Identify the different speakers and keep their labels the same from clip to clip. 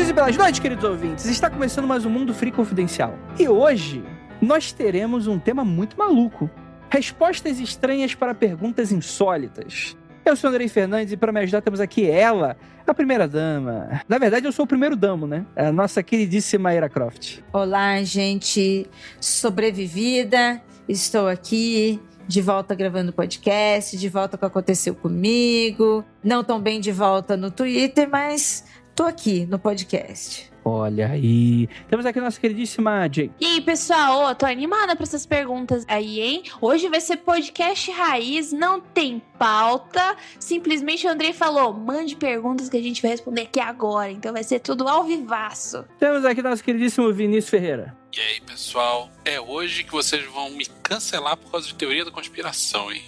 Speaker 1: dias e belas noites, queridos ouvintes. Está começando mais um Mundo Freak Confidencial. E hoje nós teremos um tema muito maluco. Respostas estranhas para perguntas insólitas. Eu sou o Andrei Fernandes e para me ajudar temos aqui ela, a primeira dama. Na verdade, eu sou o primeiro damo, né? A nossa queridíssima Ira Croft.
Speaker 2: Olá, gente sobrevivida. Estou aqui de volta gravando podcast, de volta com o que aconteceu comigo. Não tão bem de volta no Twitter, mas tô aqui no podcast.
Speaker 1: Olha aí. Temos aqui a nossa queridíssima Jay.
Speaker 3: E aí, pessoal, tô animada pra essas perguntas aí, hein? Hoje vai ser podcast raiz, não tem pauta. Simplesmente o Andrei falou, mande perguntas que a gente vai responder aqui agora. Então vai ser tudo ao vivaço.
Speaker 1: Temos aqui o nosso queridíssimo Vinícius Ferreira.
Speaker 4: E aí, pessoal, é hoje que vocês vão me cancelar por causa de teoria da conspiração, hein?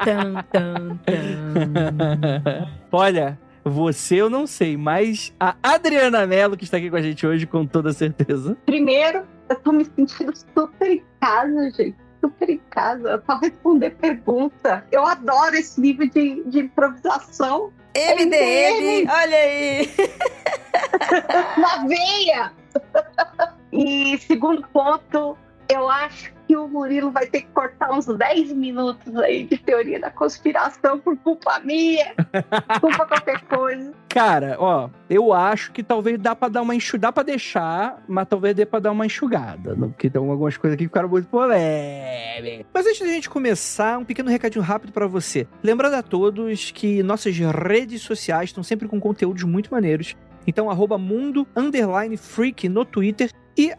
Speaker 2: Tum, tum, tum.
Speaker 1: Olha, você eu não sei, mas a Adriana Mello, que está aqui com a gente hoje, com toda certeza.
Speaker 5: Primeiro, eu tô me sentindo super em casa, gente. Super em casa, pra responder pergunta. Eu adoro esse nível de improvisação.
Speaker 2: MDM, olha aí.
Speaker 5: Na veia! E segundo ponto, eu acho que o Murilo vai ter que cortar uns 10 minutos aí de teoria da conspiração por culpa minha, culpa qualquer coisa.
Speaker 1: Cara, ó, eu acho que talvez dá pra dar uma enxugada, dá pra deixar, mas talvez dê pra dar uma enxugada, porque tem algumas coisas aqui que ficaram muito polêmicas. Mas antes da gente começar, um pequeno recadinho rápido pra você. Lembrando a todos que nossas redes sociais estão sempre com conteúdos muito maneiros. Então, @mundo_freak no Twitter e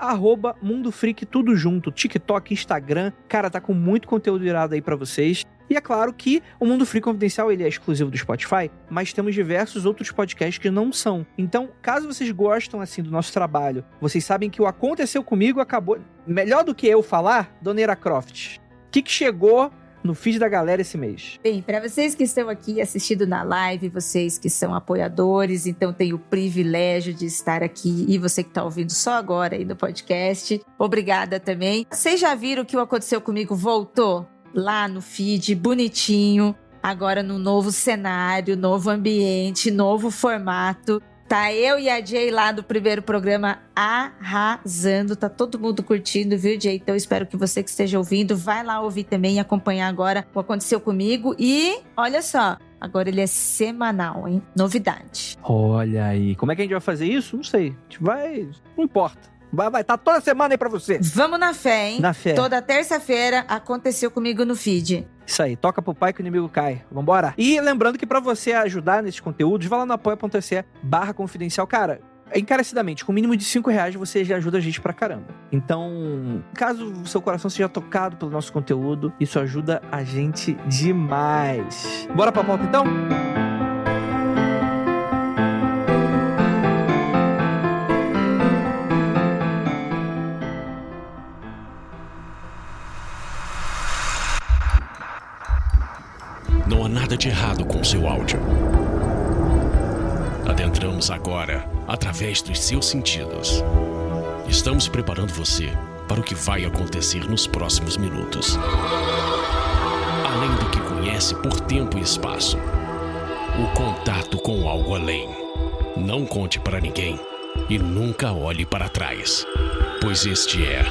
Speaker 1: @mundofreak tudo junto, TikTok, Instagram. Cara, tá com muito conteúdo irado aí pra vocês. E é claro que o Mundo Freak Confidencial, ele é exclusivo do Spotify, mas temos diversos outros podcasts que não são. Então, caso vocês gostam, assim, do nosso trabalho, vocês sabem que o Aconteceu Comigo acabou... Melhor do que eu falar, Dona Ira Croft, o que chegou no feed da galera esse mês?
Speaker 2: Bem, para vocês que estão aqui assistindo na live, vocês que são apoiadores, então tenho o privilégio de estar aqui, e você que está ouvindo só agora aí no podcast, obrigada também. Vocês já viram que o Aconteceu Comigo voltou lá no feed, bonitinho, agora no novo cenário, novo ambiente, novo formato. Tá eu e a Jay lá do primeiro programa arrasando, tá todo mundo curtindo, viu, Jay? Então espero que você que esteja ouvindo, vai lá ouvir também e acompanhar agora o Aconteceu Comigo. E, olha só, agora ele é semanal, hein? Novidade.
Speaker 1: Olha aí. Como é que a gente vai fazer isso? Não sei. A gente vai... Não importa. Vai estar toda semana aí pra você.
Speaker 2: Vamos na fé, hein?
Speaker 1: Na fé.
Speaker 2: Toda terça-feira Aconteceu Comigo no feed.
Speaker 1: Isso aí, toca pro pai que o inimigo cai. Vambora? E lembrando que pra você ajudar nesses conteúdos, vai lá no apoia.se/confidencial. Cara, encarecidamente, com o mínimo de R$5 você já ajuda a gente pra caramba. Então, caso o seu coração seja tocado pelo nosso conteúdo, isso ajuda a gente demais. Bora pra pauta então?
Speaker 6: Não há nada de errado com seu áudio. Adentramos agora através dos seus sentidos. Estamos preparando você para o que vai acontecer nos próximos minutos. Além do que conhece por tempo e espaço, o contato com algo além. Não conte para ninguém e nunca olhe para trás, pois este é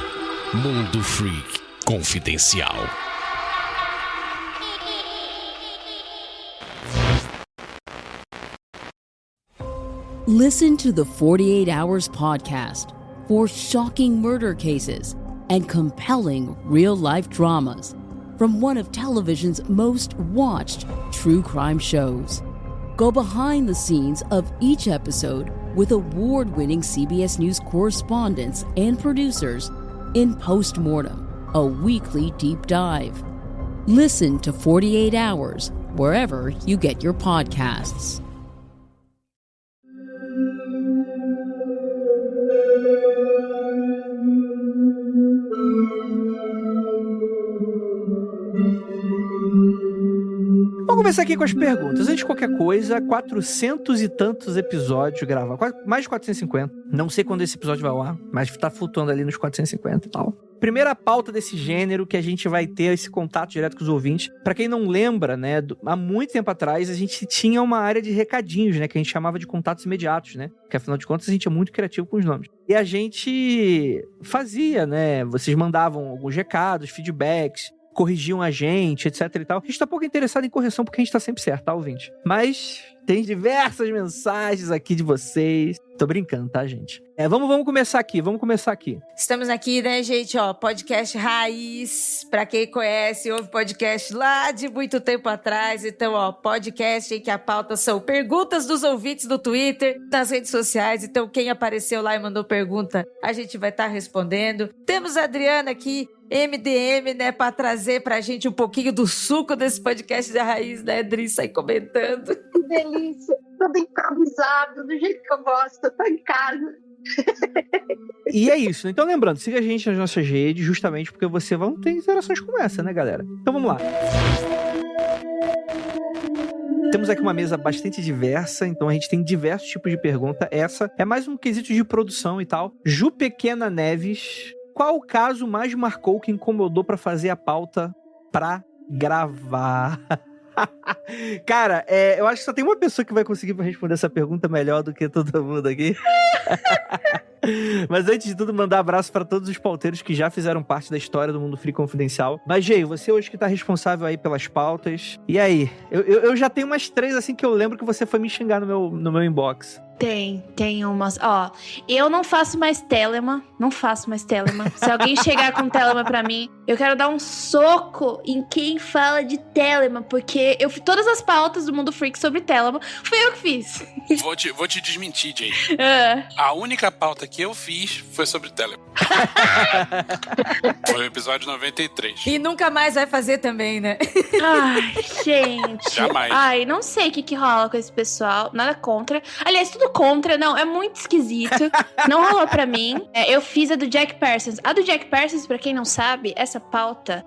Speaker 6: Mundo Freak Confidencial.
Speaker 7: Listen to the 48 Hours podcast for shocking murder cases and compelling real-life dramas from one of television's most watched true crime shows. Go behind the scenes of each episode with award-winning CBS News correspondents and producers in Postmortem, a weekly deep dive. Listen to 48 Hours wherever you get your podcasts.
Speaker 1: Vamos começar aqui com as perguntas. Antes de qualquer coisa, 400 e tantos episódios gravados, mais de 450. Não sei quando esse episódio vai ao ar, mas tá flutuando ali nos 450 e tal. Primeira pauta desse gênero que a gente vai ter esse contato direto com os ouvintes. Pra quem não lembra, né, há muito tempo atrás a gente tinha uma área de recadinhos, né, que a gente chamava de contatos imediatos, né? Porque afinal de contas a gente é muito criativo com os nomes. E a gente fazia, né, vocês mandavam alguns recados, feedbacks, corrigiam a gente, etc e tal. A gente tá pouco interessado em correção porque a gente tá sempre certo, tá, ouvinte? Mas tem diversas mensagens aqui de vocês. Tô brincando, tá, gente? Vamos começar aqui,
Speaker 2: Estamos aqui, né, gente, ó, podcast raiz, pra quem conhece, houve podcast lá de muito tempo atrás, então, ó, podcast em que a pauta são perguntas dos ouvintes do Twitter, nas redes sociais, então quem apareceu lá e mandou pergunta, a gente vai estar respondendo. Temos a Adriana aqui, MDM, né, pra trazer pra gente um pouquinho do suco desse podcast da raiz, né, Adri, sai comentando.
Speaker 5: Que delícia, tudo improvisado, do jeito que eu gosto, eu tô em casa.
Speaker 1: E é isso. Então, lembrando, siga a gente nas nossas redes, justamente porque você vai ter interações como essa, né, galera? Então, vamos lá. Temos aqui uma mesa bastante diversa, então a gente tem diversos tipos de pergunta. Essa é mais um quesito de produção e tal. Ju Pequena Neves, qual o caso mais marcou que incomodou pra fazer a pauta pra gravar? Cara, eu acho que só tem uma pessoa que vai conseguir responder essa pergunta melhor do que todo mundo aqui. Mas antes de tudo, mandar abraço pra todos os pauteiros que já fizeram parte da história do Mundo Freak Confidencial. Mas, Jay, você hoje que tá responsável aí pelas pautas. E aí? Eu já tenho umas 3 assim que eu lembro que você foi me xingar no meu inbox.
Speaker 3: Tem umas. Ó, eu não faço mais Telema. Se alguém chegar com Telema pra mim, eu quero dar um soco em quem fala de Telema, porque eu fiz todas as pautas do Mundo Freak sobre Telema. Fui eu que fiz.
Speaker 4: Vou te desmentir, Jay.
Speaker 3: Ah.
Speaker 4: A única pauta que eu fiz foi sobre Telema. Foi o episódio 93.
Speaker 2: E nunca mais vai fazer também, né?
Speaker 3: Ai, gente.
Speaker 4: Jamais.
Speaker 3: Ai, não sei o que rola com esse pessoal. Nada contra. Aliás, tudo contra. Não, é muito esquisito. Não rolou pra mim. Eu fiz a do Jack Parsons. A do Jack Parsons, pra quem não sabe, essa pauta...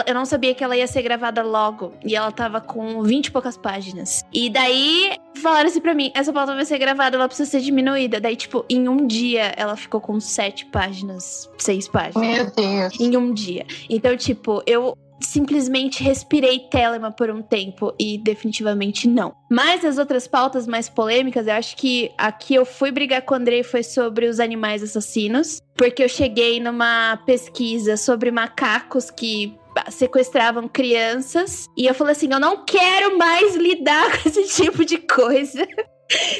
Speaker 3: eu não sabia que ela ia ser gravada logo. E ela tava com 20 e poucas páginas. E daí, falaram assim pra mim, essa pauta vai ser gravada, ela precisa ser diminuída. Daí, tipo, em um dia, ela ficou com 7 páginas, 6 páginas.
Speaker 5: Meu Deus.
Speaker 3: Em um dia. Então, tipo, eu simplesmente respirei Telema por um tempo e definitivamente não. Mas as outras pautas mais polêmicas, eu acho que aqui eu fui brigar com o Andrei foi sobre os animais assassinos, porque eu cheguei numa pesquisa sobre macacos que sequestravam crianças e eu falei assim, eu não quero mais lidar com esse tipo de coisa.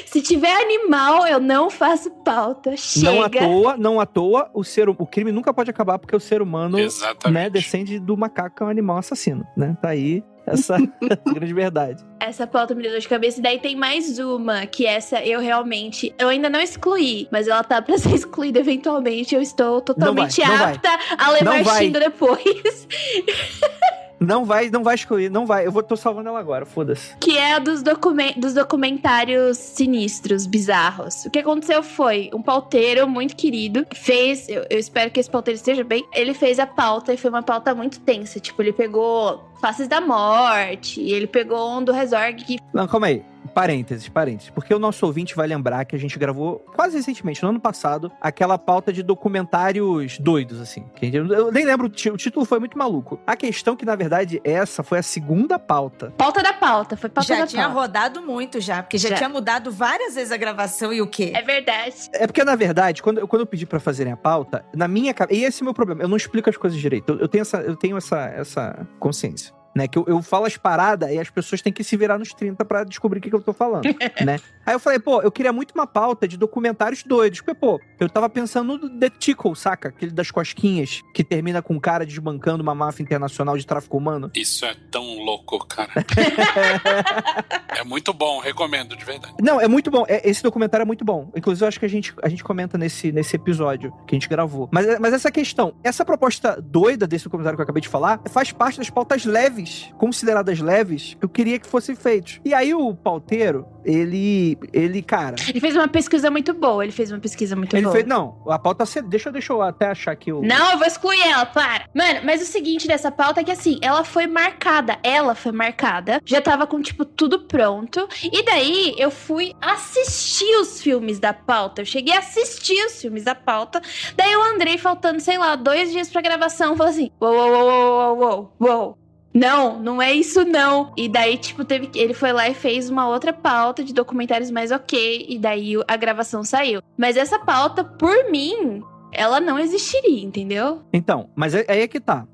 Speaker 3: Se tiver animal, eu não faço pauta. Chega.
Speaker 1: Não à toa, o crime nunca pode acabar porque o ser humano, né, descende do macaco, que é um animal assassino, né? Tá aí essa grande verdade.
Speaker 3: Essa pauta me deu dor de cabeça. E daí tem mais uma, que essa eu ainda não excluí, mas ela tá pra ser excluída eventualmente. Eu estou totalmente apta a levar xingo depois.
Speaker 1: Não vai excluir, não vai. Tô salvando ela agora, foda-se.
Speaker 3: Que é a dos documentários sinistros, bizarros. O que aconteceu foi, um pauteiro muito querido fez, eu espero que esse pauteiro esteja bem, ele fez a pauta e foi uma pauta muito tensa. Tipo, ele pegou Faces da Morte, ele pegou um do Resorg que...
Speaker 1: Não, calma aí. Parênteses. Porque o nosso ouvinte vai lembrar que a gente gravou quase recentemente, no ano passado, aquela pauta de documentários doidos, assim. Eu nem lembro, o título foi muito maluco. A questão que, na verdade, essa foi a segunda pauta.
Speaker 3: Pauta da pauta, foi pauta da pauta.
Speaker 2: Já tinha rodado muito já, porque já tinha mudado várias vezes a gravação e o quê?
Speaker 3: É verdade.
Speaker 1: É porque, na verdade, quando eu pedi pra fazerem a pauta, na minha cabeça... E esse é o meu problema, eu não explico as coisas direito. Eu tenho essa consciência. Né, que eu falo as paradas e as pessoas têm que se virar nos 30 pra descobrir o que eu tô falando, né? Aí eu falei, eu queria muito uma pauta de documentários doidos, porque, eu tava pensando no The Tickle, saca? Aquele das cosquinhas, que termina com um cara desbancando uma máfia internacional de tráfico humano.
Speaker 4: Isso é tão louco, cara. É muito bom, recomendo, de verdade.
Speaker 1: Não, é muito bom, esse documentário é muito bom. Inclusive, eu acho que a gente comenta nesse episódio que a gente gravou. Mas essa questão, essa proposta doida desse documentário que eu acabei de falar, faz parte das pautas leves questões consideradas leves, eu queria que fossem feitos. E aí o pauteiro, ele, cara...
Speaker 3: Ele fez uma pesquisa muito boa,
Speaker 1: Ele fez... Não, a pauta... Deixa eu até achar que o...
Speaker 3: Não, eu vou excluir ela, para. Mano, mas o seguinte dessa pauta é que assim, ela foi marcada, já tava com, tipo, tudo pronto, e daí eu fui assistir os filmes da pauta, eu cheguei a assistir os filmes da pauta, daí o Andrei, faltando, sei lá, 2 dias pra gravação, falou assim, uou. Não é isso não. E daí, tipo, ele foi lá e fez uma outra pauta de documentários mais ok, e daí a gravação saiu. Mas essa pauta, por mim, ela não existiria, entendeu?
Speaker 1: Então, mas aí é que tá.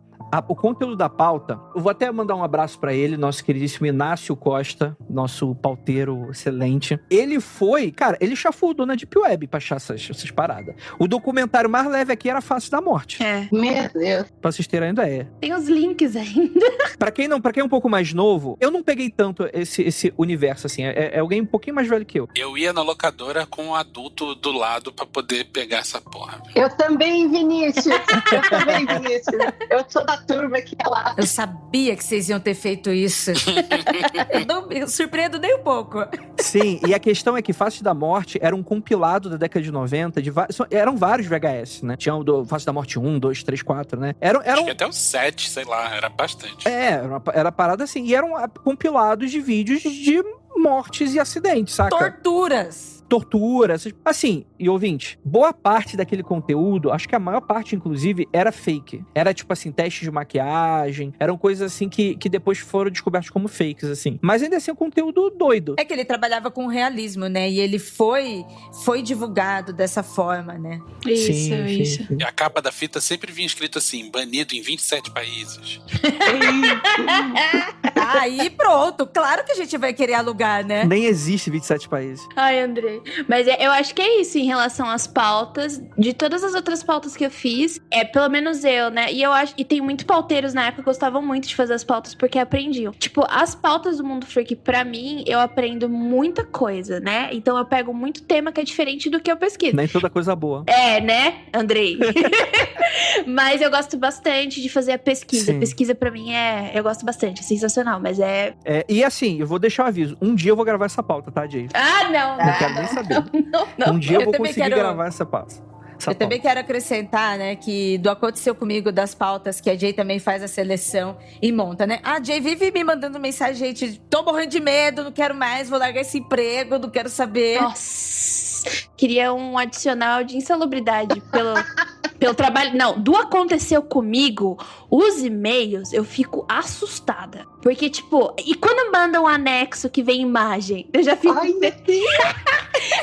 Speaker 1: O conteúdo da pauta, eu vou até mandar um abraço pra ele, nosso queridíssimo Inácio Costa, nosso pauteiro excelente. Ele foi, cara, ele chafurdou na Deep Web pra achar essas paradas. O documentário mais leve aqui era Face da Morte.
Speaker 3: É.
Speaker 5: Meu Deus.
Speaker 1: Pra vocês terem ideia.
Speaker 3: Tem os links ainda.
Speaker 1: Pra quem é um pouco mais novo, eu não peguei tanto esse universo, assim. É alguém um pouquinho mais velho que eu.
Speaker 4: Eu ia na locadora com um adulto do lado pra poder pegar essa porra.
Speaker 5: Eu também, Vinícius. Eu sou da turma que é lá.
Speaker 2: Eu sabia que vocês iam ter feito isso. Eu não me surpreendo nem um pouco.
Speaker 1: Sim, e a questão é que Face da Morte era um compilado da década de 90, eram vários VHS, né? Tinha o Face da Morte 1, 2, 3, 4, né?
Speaker 4: Acho que até o 7, sei lá, era bastante.
Speaker 1: Era parada assim, e eram compilados de vídeos de mortes e acidentes, saca? Tortura, assim, e ouvinte, boa parte daquele conteúdo, acho que a maior parte, inclusive, era fake. Era, tipo assim, testes de maquiagem, eram coisas assim que depois foram descobertas como fakes, assim. Mas ainda assim, um conteúdo doido.
Speaker 2: É que ele trabalhava com realismo, né? E ele foi divulgado dessa forma, né?
Speaker 3: Isso.
Speaker 4: E a capa da fita sempre vinha escrito assim, banido em 27 países.
Speaker 2: Aí pronto, claro que a gente vai querer alugar, né?
Speaker 1: Nem existe 27 países.
Speaker 3: Ai, Andrei. Mas eu acho que é isso em relação às pautas. De todas as outras pautas que eu fiz, pelo menos eu, né? E tem muito pauteiros na época que gostavam muito de fazer as pautas porque aprendiam. Tipo, as pautas do Mundo Freak, pra mim, eu aprendo muita coisa, né? Então eu pego muito tema que é diferente do que eu pesquiso.
Speaker 1: Nem toda coisa boa.
Speaker 3: Né, Andrei? Mas eu gosto bastante de fazer a pesquisa.
Speaker 1: Sim.
Speaker 3: Pesquisa pra mim eu gosto bastante, é sensacional, mas
Speaker 1: E assim, eu vou deixar o aviso. Um dia eu vou gravar essa pauta, tá, Jay?
Speaker 3: Não.
Speaker 1: Não quero nem saber.
Speaker 3: Não.
Speaker 1: Um dia eu vou conseguir gravar essa pauta.
Speaker 2: Também quero acrescentar, né, que do Aconteceu Comigo das pautas, que a Jay também faz a seleção e monta, né? A Jay vive me mandando mensagem, gente, tô morrendo de medo, não quero mais, vou largar esse emprego, não quero saber.
Speaker 3: Nossa, queria um adicional de insalubridade pelo trabalho. Não, do Aconteceu Comigo, os e-mails, eu fico assustada. Porque, tipo, e quando mandam um anexo que vem imagem, eu já fico...
Speaker 5: Ai, meu Deus.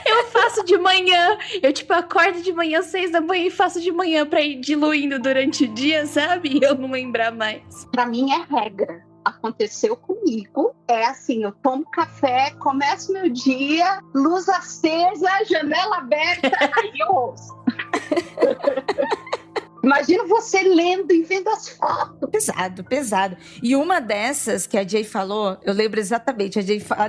Speaker 3: Eu faço de manhã, eu, tipo, acordo de manhã, 6 da manhã, e faço de manhã pra ir diluindo durante o dia, sabe? E eu não lembrar mais.
Speaker 5: Pra mim é regra. Aconteceu comigo. É assim, eu tomo café, começo meu dia, luz acesa, janela aberta, aí eu ouço. Imagina você lendo e vendo as fotos.
Speaker 2: Pesado. E uma dessas que a Jay falou, eu lembro exatamente, a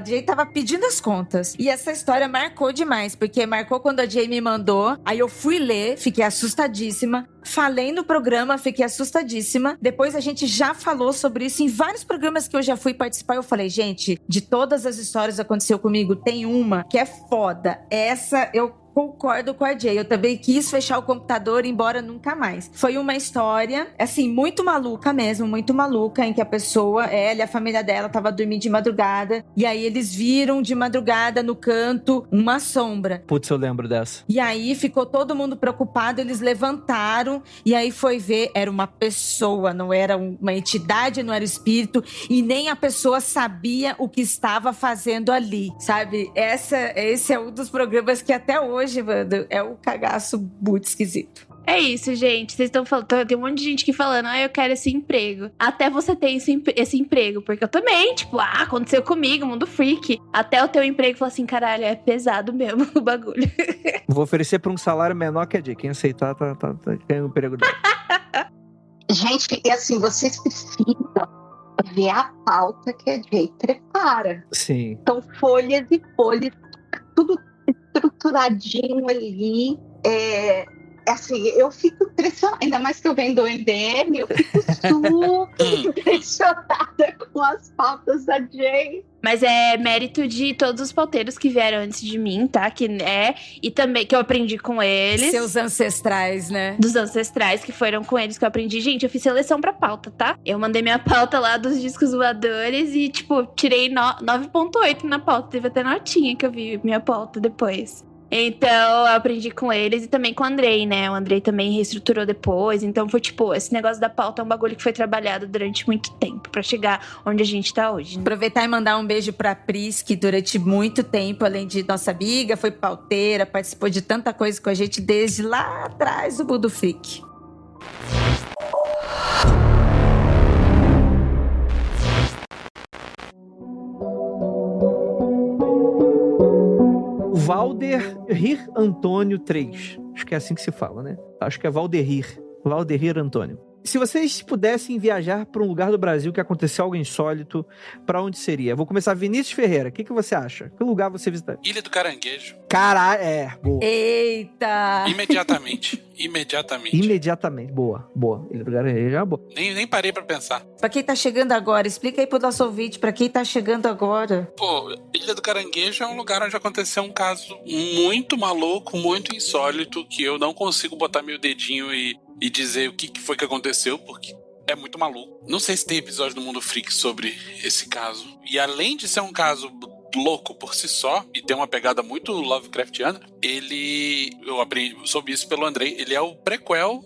Speaker 2: Jay tava pedindo as contas. E essa história marcou demais, porque marcou quando a Jay me mandou, aí eu fui ler, fiquei assustadíssima. Falei no programa, fiquei assustadíssima. Depois a gente já falou sobre isso em vários programas que eu já fui participar. Eu falei, gente, de todas as histórias que aconteceu comigo, tem uma que é foda. Essa eu concordo com a Jay. Eu também quis fechar o computador, embora nunca mais. Foi uma história, assim, muito maluca mesmo, muito maluca, em que a pessoa, ela e a família dela, tava dormindo de madrugada, e aí eles viram de madrugada no canto uma sombra.
Speaker 1: Putz, eu lembro dessa.
Speaker 2: E aí ficou todo mundo preocupado, eles levantaram, e aí foi ver, era uma pessoa, não era uma entidade, não era espírito, e nem a pessoa sabia o que estava fazendo ali, sabe? Esse é um dos programas que até hoje, mano, é um cagaço muito esquisito.
Speaker 3: É isso, gente. Vocês estão falando, tem um monte de gente aqui falando, eu quero esse emprego. Até você ter esse emprego, porque eu também, tipo, aconteceu comigo, Mundo Freak. Até o teu emprego, falou assim, caralho, é pesado mesmo o bagulho.
Speaker 1: Vou oferecer pra um salário menor que a Jay. Quem aceitar, ganha o emprego dele.
Speaker 5: Gente, e assim, vocês precisam ver a pauta que a Jay prepara.
Speaker 1: Sim.
Speaker 5: São folhas e folhas, tudo estruturadinho ali. assim, eu fico impressionada, ainda mais que eu venho do MDM, eu fico super impressionada com as pautas da Jay.
Speaker 3: Mas é mérito de todos os pauteiros que vieram antes de mim, tá? E também que eu aprendi com eles.
Speaker 2: Seus ancestrais, né?
Speaker 3: Dos ancestrais que foram com eles que eu aprendi. Gente, eu fiz seleção pra pauta, tá? Eu mandei minha pauta lá dos discos voadores e, tipo, tirei 9.8 na pauta. Teve até notinha que eu vi minha pauta depois. Então, eu aprendi com eles e também com o Andrei, né? O Andrei também reestruturou depois. Então, foi tipo, esse negócio da pauta é um bagulho que foi trabalhado durante muito tempo pra chegar onde a gente tá hoje.
Speaker 2: Aproveitar e mandar um beijo pra Pris, que durante muito tempo, além de nossa amiga, foi pauteira, participou de tanta coisa com a gente desde lá atrás do Budo Freak.
Speaker 1: Valderir Antônio 3. Acho que é assim que se fala, né? Acho que é Valderir Antônio. Se vocês pudessem viajar para um lugar do Brasil que aconteceu algo insólito, para onde seria? Vou começar. Vinícius Ferreira, o que você acha? Que lugar você visitaria?
Speaker 4: Ilha do Caranguejo.
Speaker 1: Caralho, boa.
Speaker 2: Eita!
Speaker 4: Imediatamente.
Speaker 1: Boa. Ilha do Caranguejo é boa.
Speaker 4: Nem parei pra pensar.
Speaker 2: Pra quem tá chegando agora, explica aí pro nosso ouvinte, pra quem tá chegando agora.
Speaker 4: Pô, Ilha do Caranguejo é um lugar onde aconteceu um caso muito maluco, muito insólito, que eu não consigo botar meu dedinho e dizer o que foi que aconteceu, porque é muito maluco. Não sei se tem episódio do Mundo Freak sobre esse caso. E além de ser um caso louco por si só, e tem uma pegada muito Lovecraftiana, eu soube isso pelo Andrei, ele é o prequel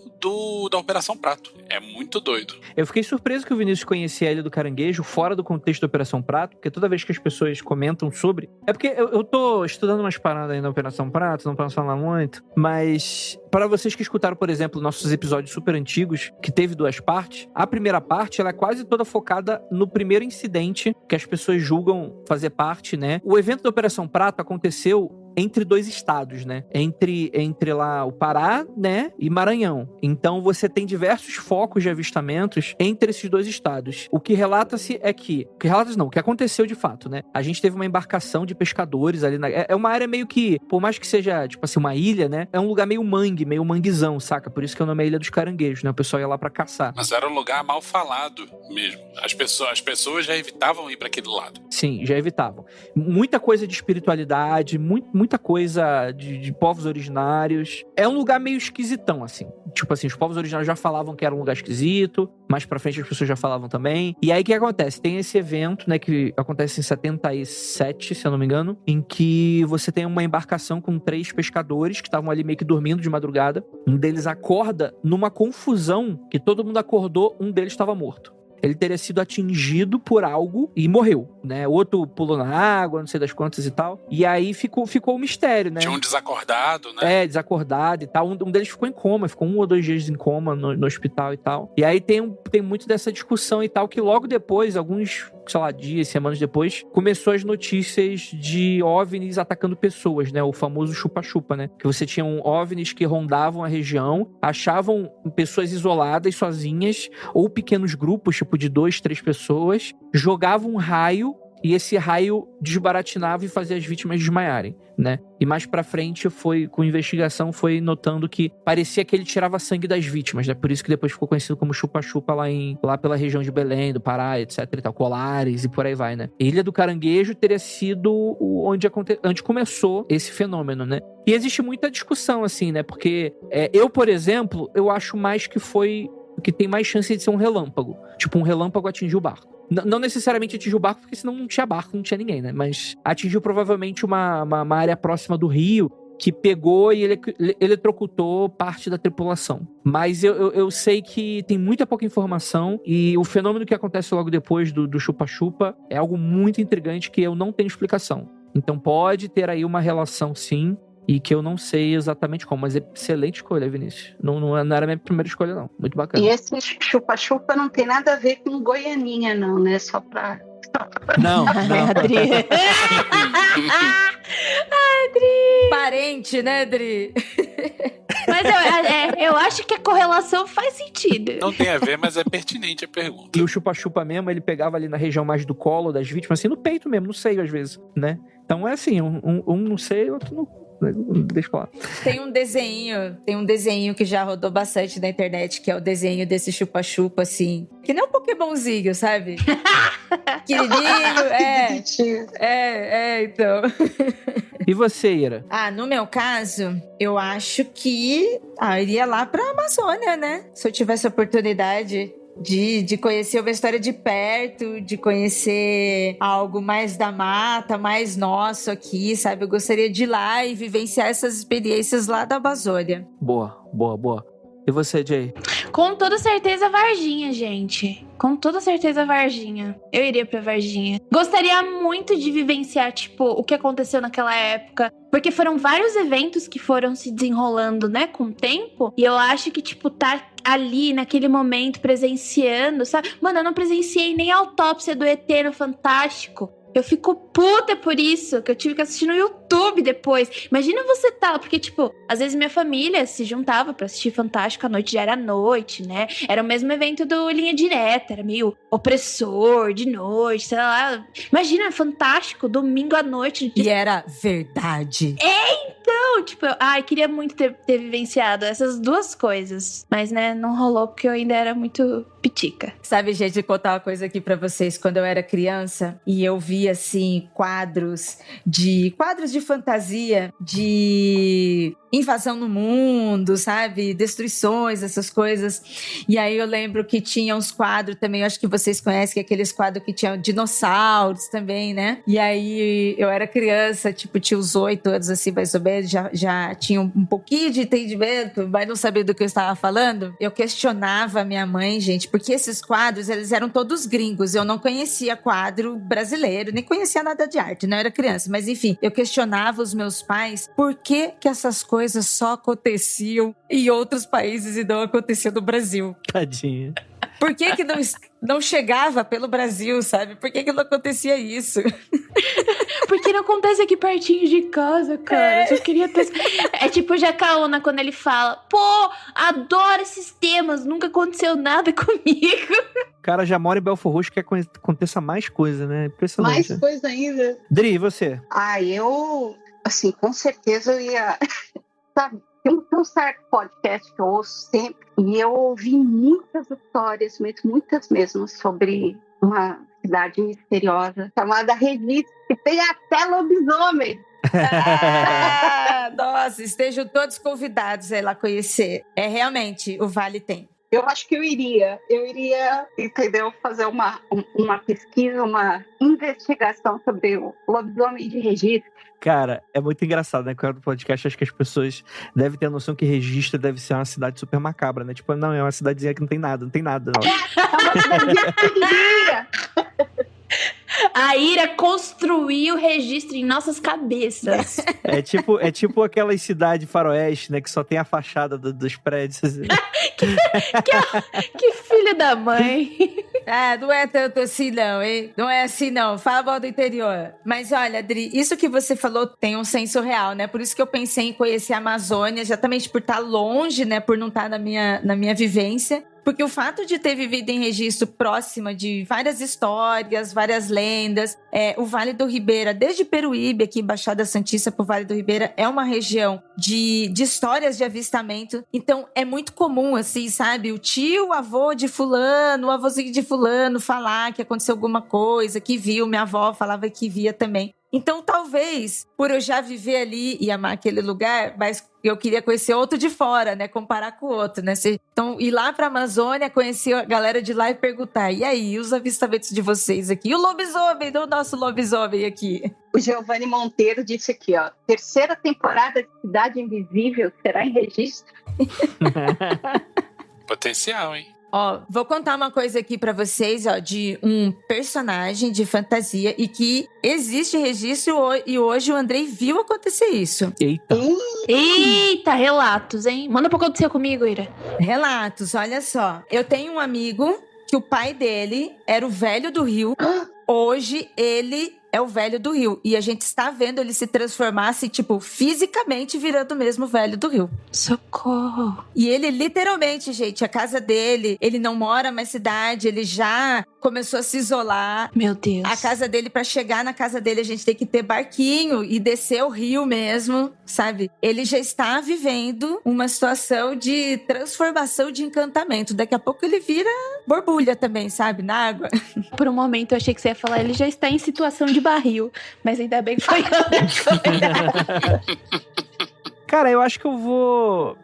Speaker 4: da Operação Prato. É muito doido.
Speaker 1: Eu fiquei surpreso que o Vinícius conhecia a Ilha do Caranguejo fora do contexto da Operação Prato, porque toda vez que as pessoas comentam sobre... É porque eu tô estudando umas paradas aí na Operação Prato, não posso falar muito, mas para vocês que escutaram, por exemplo, nossos episódios super antigos, que teve 2 partes, a primeira parte, ela é quase toda focada no primeiro incidente que as pessoas julgam fazer parte, né? O evento da Operação Prato aconteceu entre 2 estados, né? Entre lá o Pará, né? E Maranhão. Então você tem diversos focos de avistamentos entre esses 2 estados. O que relata-se é que... O que aconteceu de fato, né? A gente teve uma embarcação de pescadores ali é uma área meio que... Por mais que seja, tipo assim, uma ilha, né? É um lugar meio manguezão, saca? Por isso que o nome é Ilha dos Caranguejos, né? O pessoal ia lá pra caçar.
Speaker 4: Mas era um lugar mal falado mesmo. As pessoas já evitavam ir pra aquele lado.
Speaker 1: Sim, já evitavam. Muita coisa de espiritualidade, muita coisa de povos originários. É um lugar meio esquisitão, assim. Tipo assim, os povos originários já falavam que era um lugar esquisito, mais pra frente as pessoas já falavam também. E aí o que acontece? Tem esse evento, né, que acontece em 77, se eu não me engano, em que você tem uma embarcação com 3 pescadores que estavam ali meio que dormindo de madrugada. Um deles acorda numa confusão que todo mundo acordou, um deles estava morto. Ele teria sido atingido por algo e morreu, né? Outro pulou na água, não sei das quantas e tal. E aí ficou o mistério, né?
Speaker 4: Tinha um desacordado, né?
Speaker 1: Desacordado e tal. Um deles ficou em coma, ficou 1 ou 2 dias em coma no hospital e tal. E aí tem muito dessa discussão e tal, que logo depois, alguns, sei lá, dias, semanas depois, começou as notícias de OVNIs atacando pessoas, né? O famoso chupa-chupa, né? Que você tinha OVNIs que rondavam a região, achavam pessoas isoladas, sozinhas, ou pequenos grupos, tipo de 2, 3 pessoas, jogavam um raio e esse raio desbaratinava e fazia as vítimas desmaiarem, né? E mais pra frente, com investigação, foi notando que parecia que ele tirava sangue das vítimas, né? Por isso que depois ficou conhecido como chupa-chupa lá pela região de Belém, do Pará, etc e tal, Colares e por aí vai, né? Ilha do Caranguejo teria sido onde começou esse fenômeno, né? E existe muita discussão, assim, né? Porque eu, por exemplo, eu acho mais que tem mais chance de ser um relâmpago. Tipo, um relâmpago atingiu o barco. Não necessariamente atingiu o barco, porque senão não tinha barco, não tinha ninguém, né? Mas atingiu provavelmente uma área próxima do rio que pegou e ele eletrocutou parte da tripulação. Mas eu sei que tem muita pouca informação e o fenômeno que acontece logo depois do chupa-chupa é algo muito intrigante que eu não tenho explicação. Então pode ter aí uma relação, sim, e que eu não sei exatamente como, mas é excelente escolha, Vinícius. Não era a minha primeira escolha, não. Muito bacana.
Speaker 5: E esse chupa-chupa não tem nada a ver com Goianinha, não, né? Só pra...
Speaker 1: Não.
Speaker 3: Adri.
Speaker 2: Parente, né, Adri?
Speaker 3: Mas eu acho que a correlação faz sentido.
Speaker 4: Não tem a ver, mas é pertinente a pergunta.
Speaker 1: E o chupa-chupa mesmo, ele pegava ali na região mais do colo das vítimas, assim, no peito mesmo, no seio às vezes, né? Então é assim, um no seio, outro no Deixa eu falar.
Speaker 2: Tem um desenho que já rodou bastante na internet, que é o desenho desse chupa-chupa, assim, que nem um Pokémonzinho, sabe? Pequenininho, então.
Speaker 1: E você, Ira?
Speaker 2: No meu caso, eu acho que eu iria lá pra Amazônia, né? Se eu tivesse a oportunidade de conhecer uma história de perto, de conhecer algo mais da mata, mais nosso aqui, sabe? Eu gostaria de ir lá e vivenciar essas experiências lá da Amazônia.
Speaker 1: Boa. E você, Jay?
Speaker 3: Com toda certeza, Varginha, gente. Com toda certeza, Varginha. Eu iria pra Varginha. Gostaria muito de vivenciar, tipo, o que aconteceu naquela época. Porque foram vários eventos que foram se desenrolando, né, com o tempo. E eu acho que, tipo, tá ali, naquele momento, presenciando, sabe? Mano, eu não presenciei nem a autópsia do ET no Fantástico. Eu fico puta por isso, que eu tive que assistir no YouTube depois. Imagina você porque, tipo, às vezes minha família se juntava pra assistir Fantástico à noite, já era noite, né? Era o mesmo evento do Linha Direta, era meio opressor de noite, sei lá. Imagina, Fantástico, domingo à noite.
Speaker 2: E era verdade.
Speaker 3: Então, tipo, queria muito ter vivenciado essas duas coisas. Mas, né, não rolou porque eu ainda era muito pitica.
Speaker 2: Sabe, gente, vou contar uma coisa aqui pra vocês. Quando eu era criança e eu via, assim, quadros de fantasia, de invasão no mundo, sabe? Destruições, essas coisas. E aí eu lembro que tinha uns quadros também, eu acho que vocês conhecem, que é aqueles quadros que tinham dinossauros também, né? E aí eu era criança, tipo, tinha uns 8 anos, assim, mais ou menos, já tinha um pouquinho de entendimento, mas não sabia do que eu estava falando. Eu questionava a minha mãe, gente, porque esses quadros, eles eram todos gringos. Eu não conhecia quadro brasileiro, nem conhecia nada de arte, não era criança. Mas enfim, eu questionava os meus pais por que essas coisas só aconteciam em outros países e não aconteciam no Brasil.
Speaker 1: Tadinha.
Speaker 2: Por que não chegava pelo Brasil, sabe? Por que não acontecia isso?
Speaker 3: Porque não acontece aqui pertinho de casa, cara. Eu só queria ter... É tipo o Jacaúna quando ele fala: pô, adoro esses temas, nunca aconteceu nada comigo.
Speaker 1: O cara já mora em Belfort Roxo, quer que aconteça mais coisa, né? Impressionante.
Speaker 5: Mais coisa ainda.
Speaker 1: Dri, e você?
Speaker 5: Eu, assim, com certeza eu ia... Sabe, tem um certo podcast que eu ouço sempre, e eu ouvi muitas histórias, muitas mesmo, sobre uma cidade misteriosa chamada Registro, que tem até lobisomem.
Speaker 2: Nossa, estejam todos convidados a ir lá conhecer. Realmente, o Vale tem.
Speaker 5: Eu acho que eu iria, entendeu? Fazer uma pesquisa, uma investigação sobre o lobisomem de Registro.
Speaker 1: Cara, é muito engraçado, né? Quando o podcast, acho que as pessoas devem ter a noção que Registro deve ser uma cidade super macabra, né? Tipo, não, é uma cidadezinha que não tem nada.
Speaker 5: É uma cidadezinha pequenininha.
Speaker 3: A Ira construiu o registro em nossas cabeças.
Speaker 1: É tipo aquelas cidades faroeste, né? Que só tem a fachada dos prédios.
Speaker 3: que filho da mãe.
Speaker 2: Não é tanto assim não, hein? Não é assim não, fala mal do interior. Mas olha, Adri, isso que você falou tem um senso real, né? Por isso que eu pensei em conhecer a Amazônia, exatamente por estar longe, né? Por não estar na minha vivência. Porque o fato de ter vivido em Registro próxima de várias histórias, várias lendas, o Vale do Ribeira, desde Peruíbe, aqui Baixada Santista pro Vale do Ribeira, é uma região de histórias de avistamento. Então, é muito comum, assim, sabe? O tio, o avô de fulano, o avôzinho de fulano falar que aconteceu alguma coisa, que viu, minha avó falava que via também. Então, talvez, por eu já viver ali e amar aquele lugar, mas eu queria conhecer outro de fora, né? Comparar com o outro, né? Então, ir lá pra Amazônia, conhecer a galera de lá e perguntar: e aí, os avistamentos de vocês aqui? E o lobisomem, do nosso lobisomem aqui?
Speaker 5: O Giovanni Monteiro disse aqui, ó: 3ª temporada de Cidade Invisível será em Registro.
Speaker 4: Potencial, hein?
Speaker 2: Ó, vou contar uma coisa aqui pra vocês, ó, de um personagem de fantasia e que existe registro e hoje o Andrei viu acontecer isso.
Speaker 3: Eita, relatos, hein? Manda pra acontecer comigo, Ira.
Speaker 2: Relatos, olha só. Eu tenho um amigo que o pai dele era o Velho do Rio. Hoje ele é o velho do Rio. E a gente está vendo ele se transformar, assim, tipo, fisicamente virando mesmo o velho do Rio.
Speaker 3: Socorro.
Speaker 2: E ele, literalmente, gente, a casa dele, ele não mora mais cidade, ele já começou a se isolar.
Speaker 3: Meu Deus.
Speaker 2: A casa dele, pra chegar na casa dele, a gente tem que ter barquinho e descer o rio mesmo, sabe? Ele já está vivendo uma situação de transformação, de encantamento. Daqui a pouco ele vira borbulha também, sabe? Na água.
Speaker 3: Por um momento eu achei que você ia falar, ele já está em situação de barril. Mas ainda bem que foi outra coisa.
Speaker 1: Cara, eu acho que eu vou...